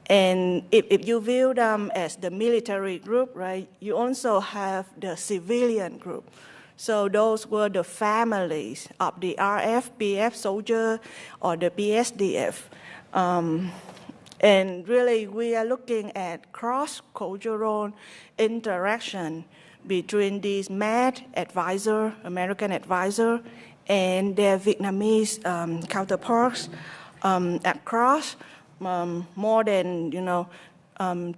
And if you view them as the military group, right, you also have the civilian group. So those were the families of the RF, PF soldier, or the PSDF. And really, we are looking at cross-cultural interaction between these MAD advisor, American advisor, and their Vietnamese counterparts across more than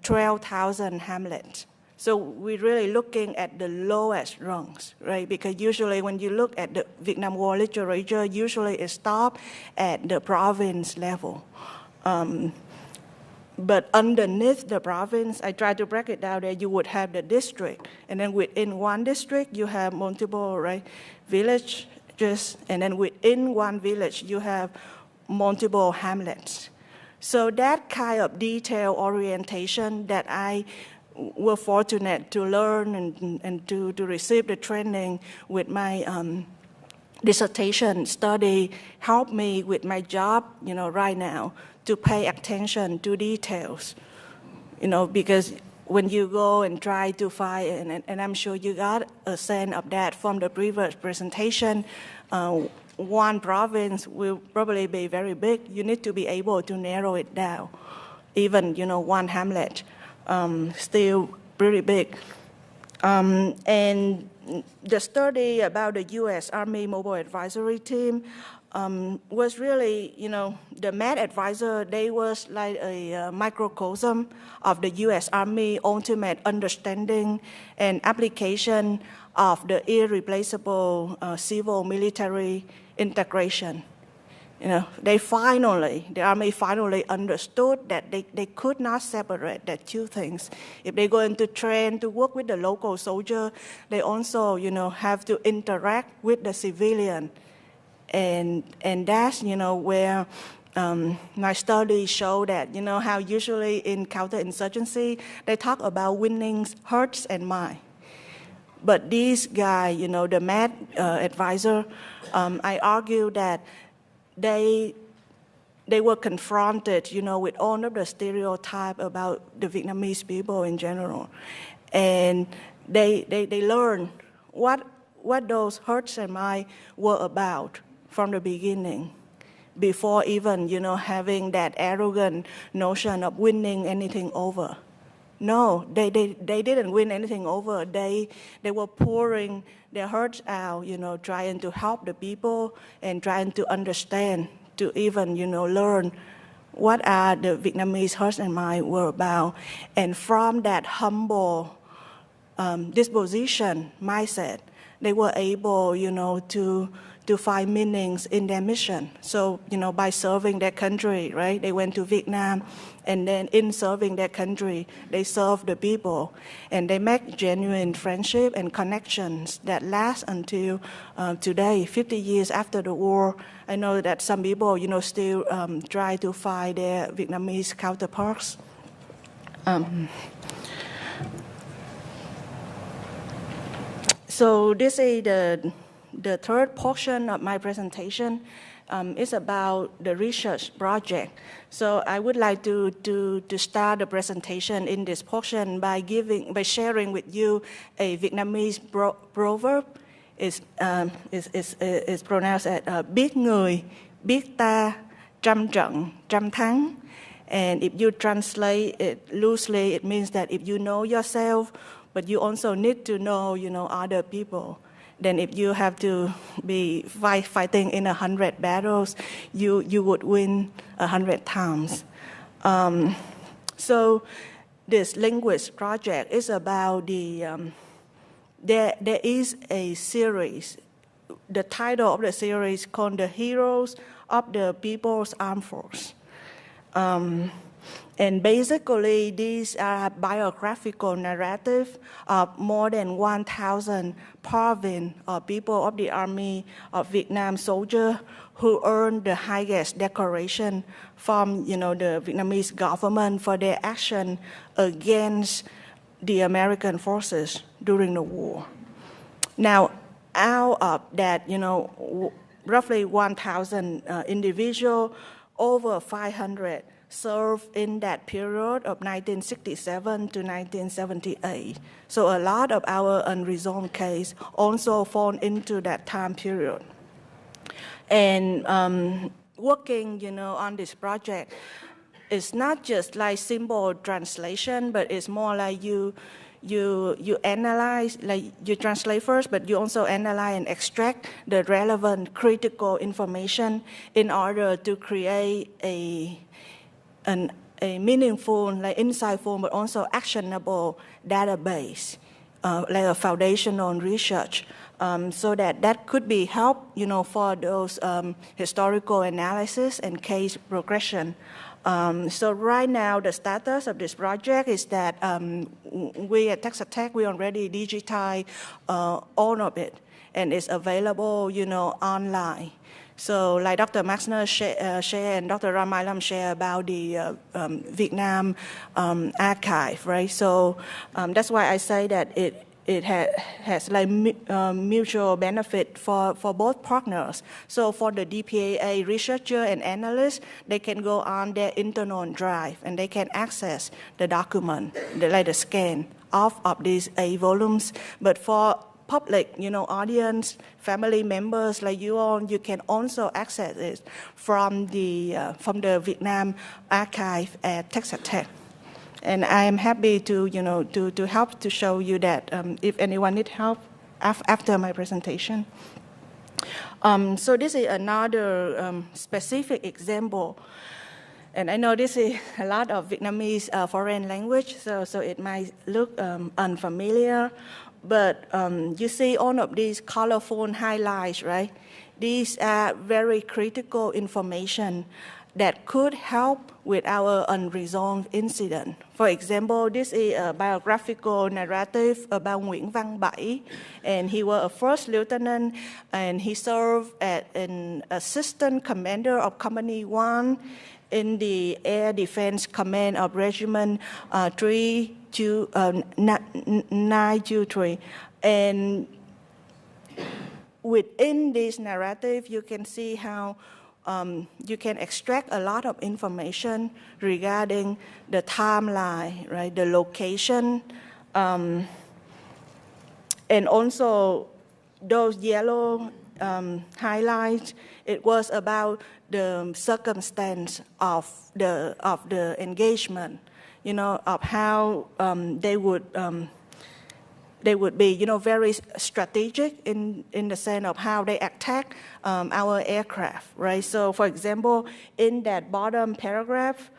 12,000 hamlets. So we're really looking at the lowest rungs, right? Because usually when you look at the Vietnam War literature, usually it stops at the province level. But underneath the province, I try to break it down there, you would have the district. And then within one district, you have multiple, right, villages. And then within one village, you have multiple hamlets. So that kind of detailed orientation that I was fortunate to learn and to receive the training with my dissertation study helped me with my job, right now, to pay attention to details, because when you go and try to find, and I'm sure you got a sense of that from the previous presentation, one province will probably be very big. You need to be able to narrow it down. Even, one hamlet, still pretty big. And the study about the U.S. Army Mobile Advisory Team was really, the MAD advisor, they was like a microcosm of the U.S. Army ultimate understanding and application of the irreplaceable civil-military integration. The Army finally understood that they could not separate the 2 things. If they're going to train to work with the local soldier, they also, have to interact with the civilian. And that's, where my studies show that, how usually in counterinsurgency, they talk about winning hearts and minds. But this guy, the MAD advisor, I argue that they were confronted, with all of the stereotype about the Vietnamese people in general. And they learned what those hearts and minds were about from the beginning, before even, having that arrogant notion of winning anything over. No, they didn't win anything over. They were pouring their hearts out, trying to help the people and trying to understand, to even, learn what are the Vietnamese hearts and minds were about. And from that humble disposition, mindset, they were able, to find meanings in their mission. So, by serving their country, right? They went to Vietnam, and then in serving their country, they served the people. And they make genuine friendship and connections that last until today, 50 years after the war. I know that some people, still try to find their Vietnamese counterparts. So this is the third portion of my presentation. Is about the research project. So I would like to start the presentation in this portion by sharing with you a Vietnamese proverb. It's pronounced as biết người, biết ta, Jam Jung, Jam Thang. And if you translate it loosely, it means that if you know yourself, but you also need to know, other people. Then if you have to be fighting in 100 battles, you would win 100 times. So this language project is about there is a series. The title of the series called The Heroes of the People's Armed Force. And basically, these are biographical narrative of more than 1,000 province or people of the Army of Vietnam soldiers who earned the highest decoration from, the Vietnamese government for their action against the American forces during the war. Now, out of that, roughly 1,000 individuals, over 500 served in that period of 1967 to 1978. So a lot of our unresolved case also fall into that time period. And working, on this project, it's not just like simple translation, but it's more like you analyze, like you translate first, but you also analyze and extract the relevant critical information in order to create a meaningful, like insightful, but also actionable database, like a foundational research, so that could be help, for those historical analysis and case progression. So right now, the status of this project is that we at Texas Tech, we already digitize all of it, and it's available, online. So like Dr. Maxner share and Dr. Milam share about the Vietnam archive, right? So that's why I say that it has like mutual benefit for both partners. So for the DPAA researcher and analyst, they can go on their internal drive and they can access the document, like the scan of these 8 volumes. But for public, audience, family members like you all, you can also access it from the Vietnam archive at Texas Tech. And I am happy to, to help to show you that if anyone needs help after my presentation. So this is another specific example. And I know this is a lot of Vietnamese foreign language, so it might look unfamiliar. But you see all of these colorful highlights, right? These are very critical information that could help with our unresolved incident. For example, this is a biographical narrative about Nguyen Văn Bảy, and he was a first lieutenant, and he served as an assistant commander of Company 1 in the Air Defense Command of Regiment 923. And within this narrative, you can see how you can extract a lot of information regarding the timeline, right, the location, and also those yellow highlights. It was about the circumstance of the engagement, of how they would be, very strategic in the sense of how they attack our aircraft, right? So, for example, in that bottom paragraph,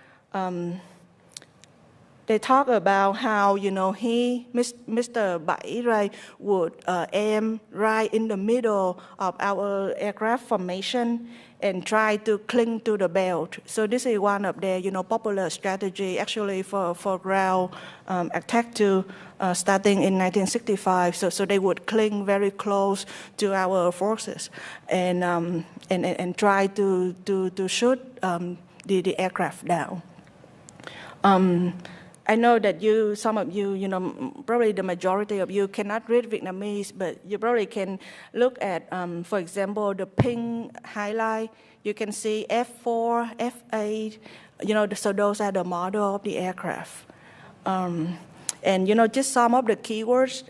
they talk about how, Mr. Bảy, right, would aim right in the middle of our aircraft formation and try to cling to the belt. So this is one of their, popular strategy actually for ground attack too, starting in 1965. So they would cling very close to our forces and try to shoot the aircraft down. I know that some of you, probably the majority of you cannot read Vietnamese, but you probably can look at, for example, the pink highlight. You can see F4, F8, so those are the model of the aircraft. And, just some of the keywords,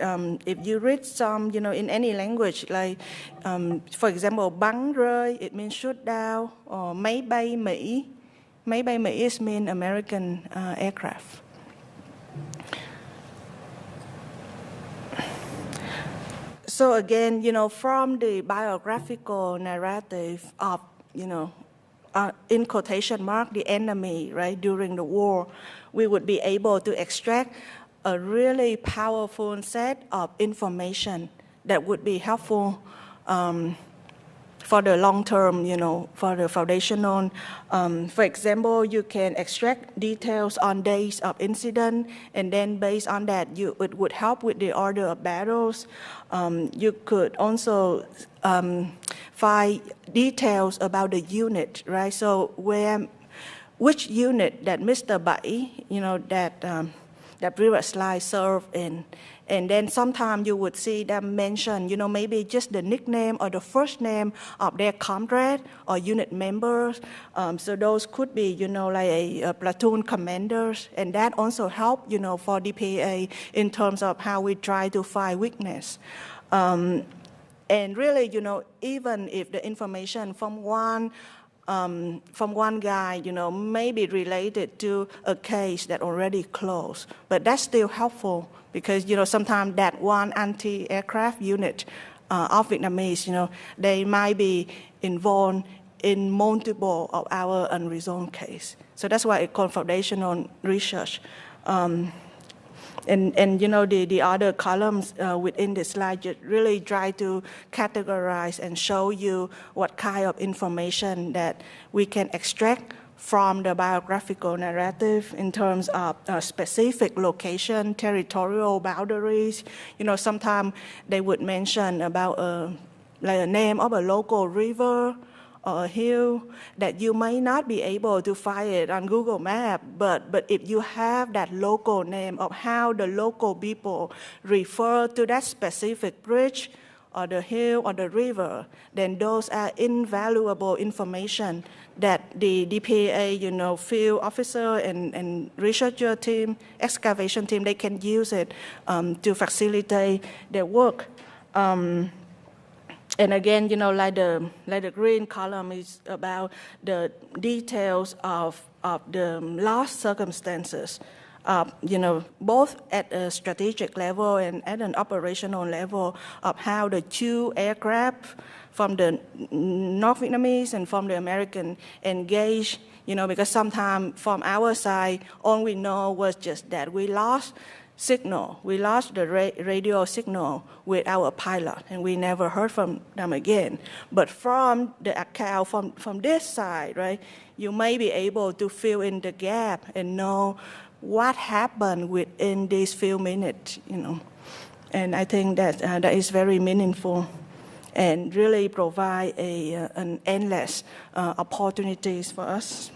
if you read some, in any language, like, for example, bắn rơi, it means shoot down, or máy bay Mỹ. Máy bay Mỹ is mean American aircraft. So again, from the biographical narrative of, in quotation mark, the enemy, right, during the war, we would be able to extract a really powerful set of information that would be helpful for the long term, for the foundational. For example, you can extract details on days of incident, and then based on that, it would help with the order of battles. You could also find details about the unit, right? So which unit that Mr. Bai, that previous slide served in. And then sometimes you would see them mention, maybe just the nickname or the first name of their comrade or unit members. So those could be, like a platoon commanders. And that also help, for DPAA in terms of how we try to find weakness. And really, even if the information from one guy, may be related to a case that already closed, but that's still helpful because, sometimes that one anti-aircraft unit of Vietnamese, they might be involved in multiple of our unresolved case. So that's why it's called foundational research. And the other columns within the slide just really try to categorize and show you what kind of information that we can extract from the biographical narrative in terms of specific location, territorial boundaries. Sometimes they would mention about like a name of a local river or a hill that you may not be able to find it on Google Maps, but if you have that local name of how the local people refer to that specific bridge or the hill or the river, then those are invaluable information that the DPAA, field officer and researcher team, excavation team, they can use it to facilitate their work. And again, like the green column is about the details of the lost circumstances, both at a strategic level and at an operational level of how the two aircraft from the North Vietnamese and from the American engaged, because sometimes from our side, all we know was just that we lost signal. We lost the radio signal with our pilot, and we never heard from them again. But from the account from this side, right, you may be able to fill in the gap and know what happened within these few minutes, And I think that that is very meaningful and really provide an endless opportunities for us.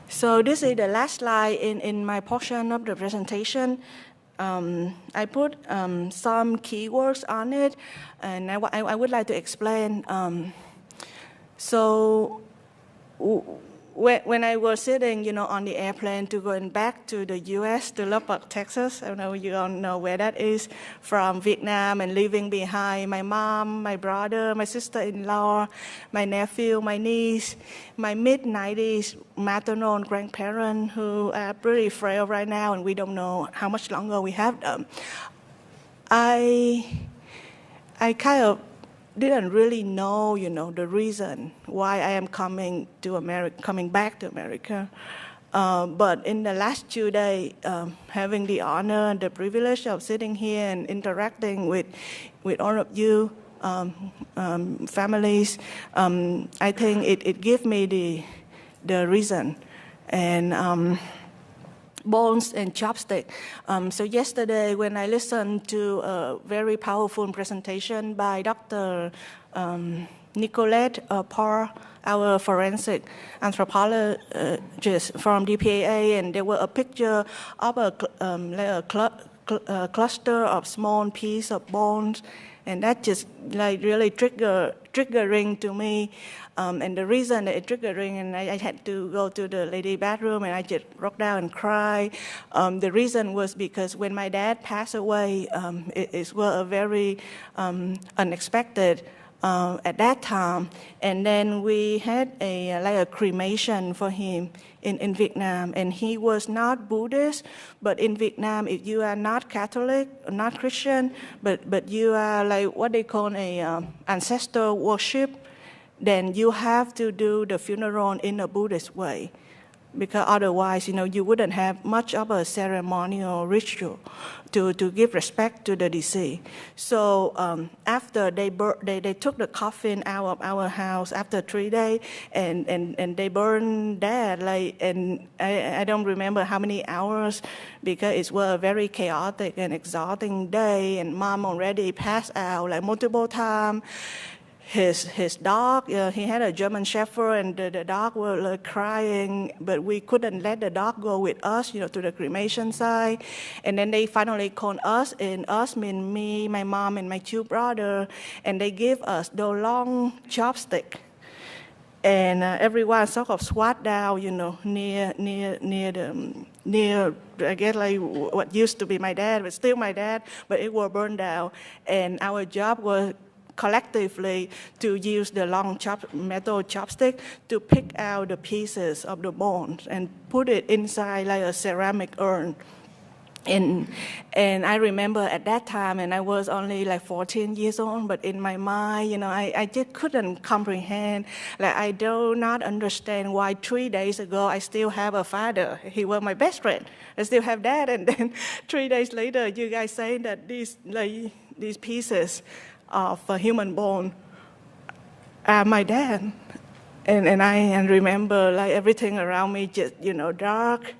So this is the last slide in my portion of the presentation. I put some keywords on it, and I would like to explain. So when I was sitting, on the airplane to going back to the U.S., to Lubbock, Texas, I don't know you all know where that is, from Vietnam, and leaving behind my mom, my brother, my sister-in-law, my nephew, my niece, my mid-90s maternal grandparents who are pretty frail right now, and we don't know how much longer we have them. I kind of didn't really know, the reason why I am coming back to America. But in the last 2 days, having the honor and the privilege of sitting here and interacting with all of you, families, I think it gives me the reason. And bones and chopstick. So yesterday, when I listened to a very powerful presentation by Dr. Nicolette Parr, our forensic anthropologist from DPAA, and there was a picture of a cluster of small pieces of bones, And that just like really triggering to me. And the reason that it triggering, and I had to go to the lady bathroom and I just broke down and cried. The reason was because when my dad passed away, it was a very unexpected at that time. And then we had a cremation for him in Vietnam. And he was not Buddhist, but in Vietnam, if you are not Catholic, not Christian, but you are like what they call ancestor worship, then you have to do the funeral in a Buddhist way, because otherwise, you wouldn't have much of a ceremonial ritual to give respect to the deceased. So after they took the coffin out of our house after 3 days, and they burned Dad, and I don't remember how many hours, because it was a very chaotic and exhausting day, and Mom already passed out multiple times. His dog, he had a German Shepherd, and the dog was crying, but we couldn't let the dog go with us, to the cremation site. And then they finally called us, and us mean me, my mom, and my 2 brothers, and they gave us the long chopstick. And everyone sort of squat down, near I guess what used to be my dad, but still my dad, but it was burned down. And our job was collectively to use the long metal chopstick to pick out the pieces of the bones and put it inside a ceramic urn. And I remember at that time, and I was only 14 years old, but in my mind, I just couldn't comprehend. I do not understand why 3 days ago I still have a father. He was my best friend. I still have that, and then 3 days later, you guys say that these pieces of a human bone are my dad. And I remember everything around me just, dark.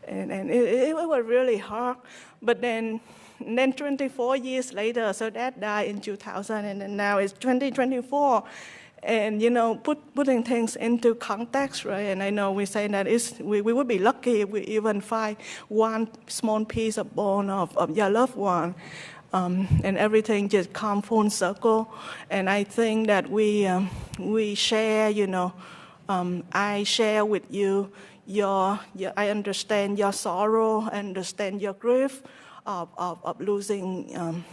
And it was really hard. But then 24 years later, so Dad died in 2000, and then now it's 2024. And, putting things into context, right? And I know we say that we would be lucky if we even find one small piece of bone of your loved one. And everything just come full circle. And I think that we share, I share with you I understand your sorrow, I understand your grief of losing,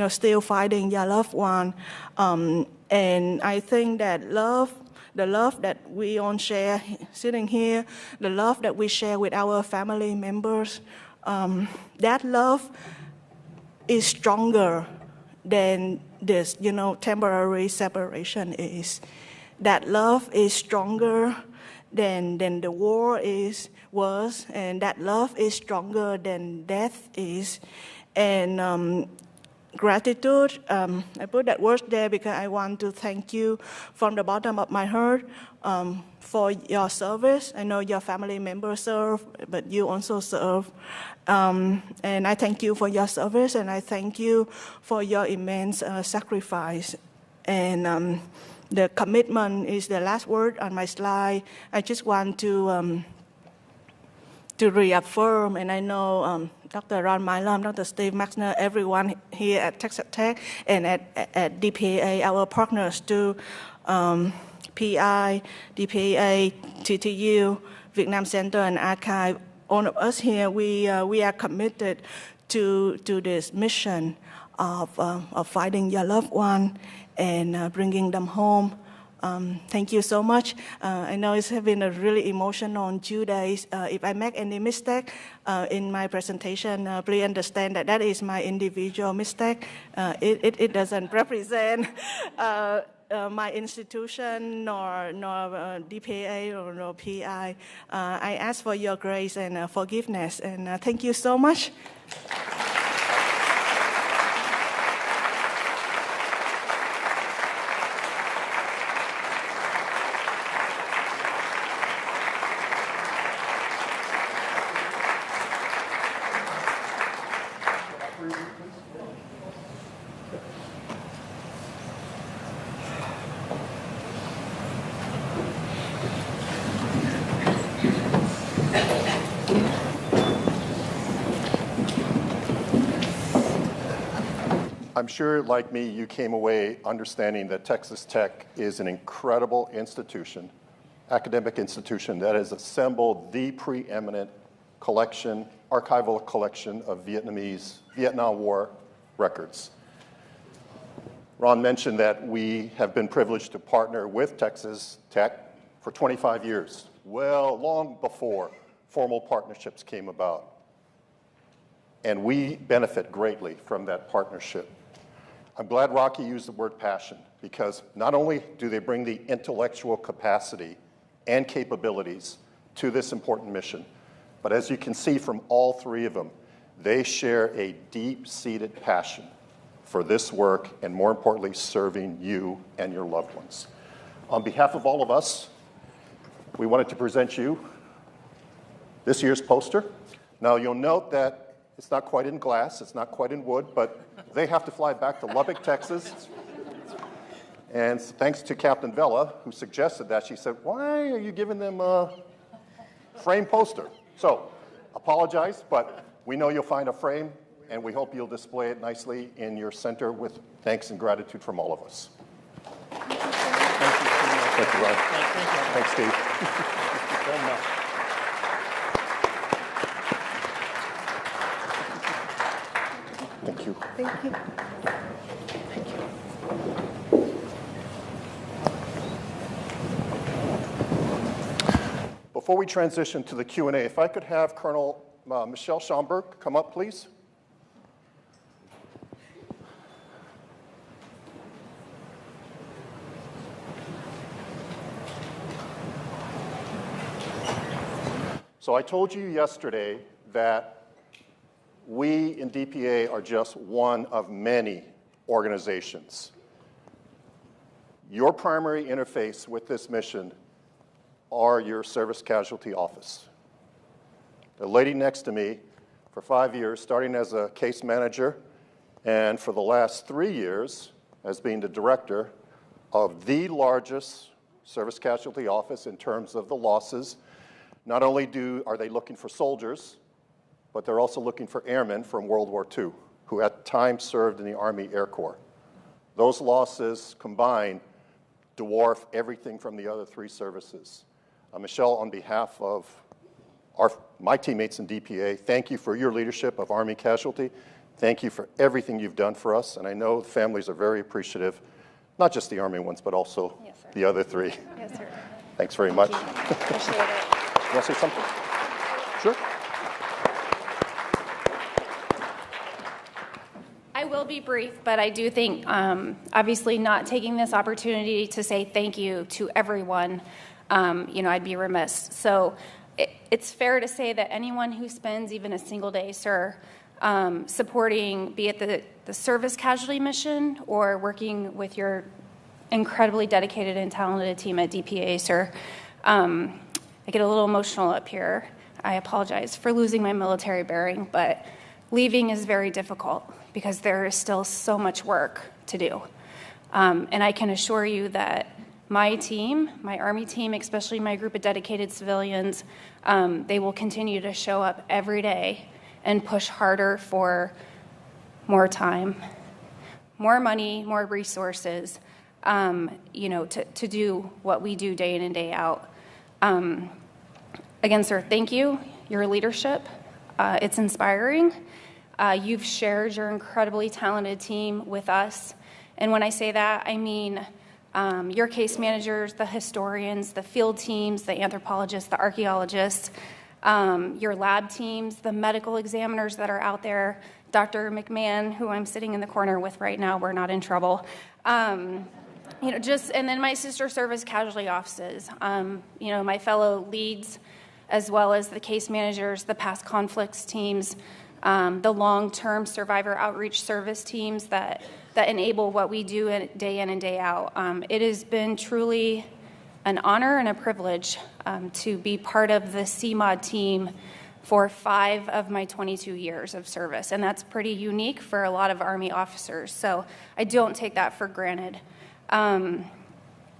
still fighting your loved one. And I think that the love that we all share sitting here, the love that we share with our family members, that love is stronger than this, temporary separation is. That love is stronger than the war was, and that love is stronger than death is. And gratitude, I put that word there because I want to thank you from the bottom of my heart for your service. I know your family members serve, but you also serve. And I thank you for your service, and I thank you for your immense sacrifice. And the commitment is the last word on my slide. I just want to reaffirm, and I know Dr. Ron Milam, Dr. Steve Maxner, everyone here at Texas Tech and at DPAA, our partners too, PI, DPAA, TTU, Vietnam Center, and Archive. All of us here, we are committed to this mission of finding your loved one and bringing them home. Thank you so much. I know it's been a really emotional 2 days. If I make any mistake in my presentation, please understand that is my individual mistake. It doesn't represent my institution nor DPAA or PI. I ask for your grace and forgiveness, and thank you so much. I'm sure, like me, you came away understanding that Texas Tech is an incredible institution, academic institution that has assembled the preeminent collection, archival collection of Vietnam War records. Ron mentioned that we have been privileged to partner with Texas Tech for 25 years, well, long before formal partnerships came about. And we benefit greatly from that partnership. I'm glad Rocky used the word passion, because not only do they bring the intellectual capacity and capabilities to this important mission, but as you can see from all three of them, they share a deep-seated passion for this work and, more importantly, serving you and your loved ones. On behalf of all of us, we wanted to present you this year's poster. Now, you'll note that it's not quite in glass, it's not quite in wood, but they have to fly back to Lubbock, Texas. And thanks to Captain Vela, who suggested that, she said, why are you giving them a frame poster? So, apologize, but we know you'll find a frame, and we hope you'll display it nicely in your center with thanks and gratitude from all of us. Thank you. Thank you, Ron. Thanks, Steve. Thank you very much. Thank you. Thank you. Before we transition to the Q&A, if I could have Colonel Michelle Schomburg come up, please. So I told you yesterday that we in DPAA are just one of many organizations. Your primary interface with this mission are your service casualty office. The lady next to me for 5 years, starting as a case manager, and for the last 3 years as being the director of the largest service casualty office in terms of the losses. Not only are they looking for soldiers, but they're also looking for airmen from World War II, who at times served in the Army Air Corps. Those losses combined dwarf everything from the other three services. Michelle, on behalf of my teammates in DPAA, thank you for your leadership of Army Casualty. Thank you for everything you've done for us, and I know the families are very appreciative, not just the Army ones, but also the other three. Yes, sir. Thanks very much. Appreciate it. You want to say something? Sure. I will be brief, but I do think, obviously, not taking this opportunity to say thank you to everyone, I'd be remiss. So it's fair to say that anyone who spends even a single day, sir, supporting, be it the service casualty mission or working with your incredibly dedicated and talented team at DPAA, sir, I get a little emotional up here. I apologize for losing my military bearing, but leaving is very difficult because there is still so much work to do. And I can assure you that my team, my Army team, especially my group of dedicated civilians, they will continue to show up every day and push harder for more time, more money, more resources, to do what we do day in and day out. Again, sir, thank you. Your leadership, it's inspiring. You've shared your incredibly talented team with us. And when I say that, I mean your case managers, the historians, the field teams, the anthropologists, the archaeologists, your lab teams, the medical examiners that are out there, Dr. McMahon, who I'm sitting in the corner with right now, we're not in trouble. And then my sister service casualty offices, my fellow leads, as well as the case managers, the past conflicts teams, the long-term survivor outreach service teams that enable what we do day in and day out. It has been truly an honor and a privilege to be part of the CMOD team for 5 of my 22 years of service, and that's pretty unique for a lot of Army officers, so I don't take that for granted. I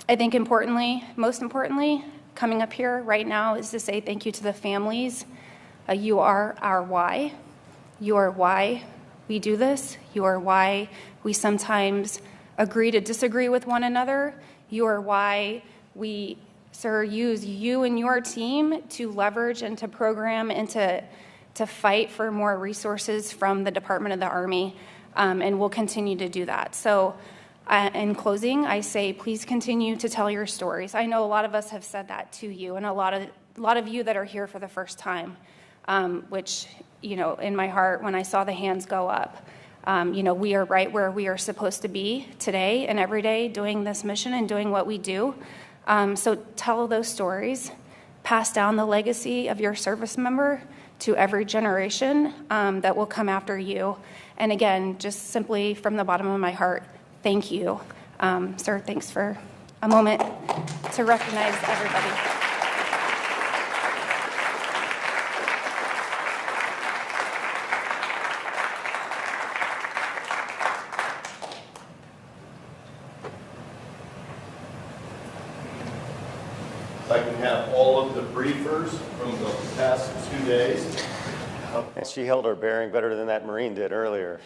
think most importantly, coming up here right now is to say thank you to the families. You are our why. You are why we do this. You are why we sometimes agree to disagree with one another. You are why we, sir, use you and your team to leverage and to program and to fight for more resources from the Department of the Army, and we'll continue to do that. So in closing, I say please continue to tell your stories. I know a lot of us have said that to you, and a lot of you that are here for the first time, which, you know, in my heart, when I saw the hands go up, you know, we are right where we are supposed to be today and every day doing this mission and doing what we do. So tell those stories, pass down the legacy of your service member to every generation that will come after you. And again, just simply from the bottom of my heart, thank you. Sir, thanks for a moment to recognize everybody. If I can have all of the briefers from the past 2 days. And she held her bearing better than that Marine did earlier.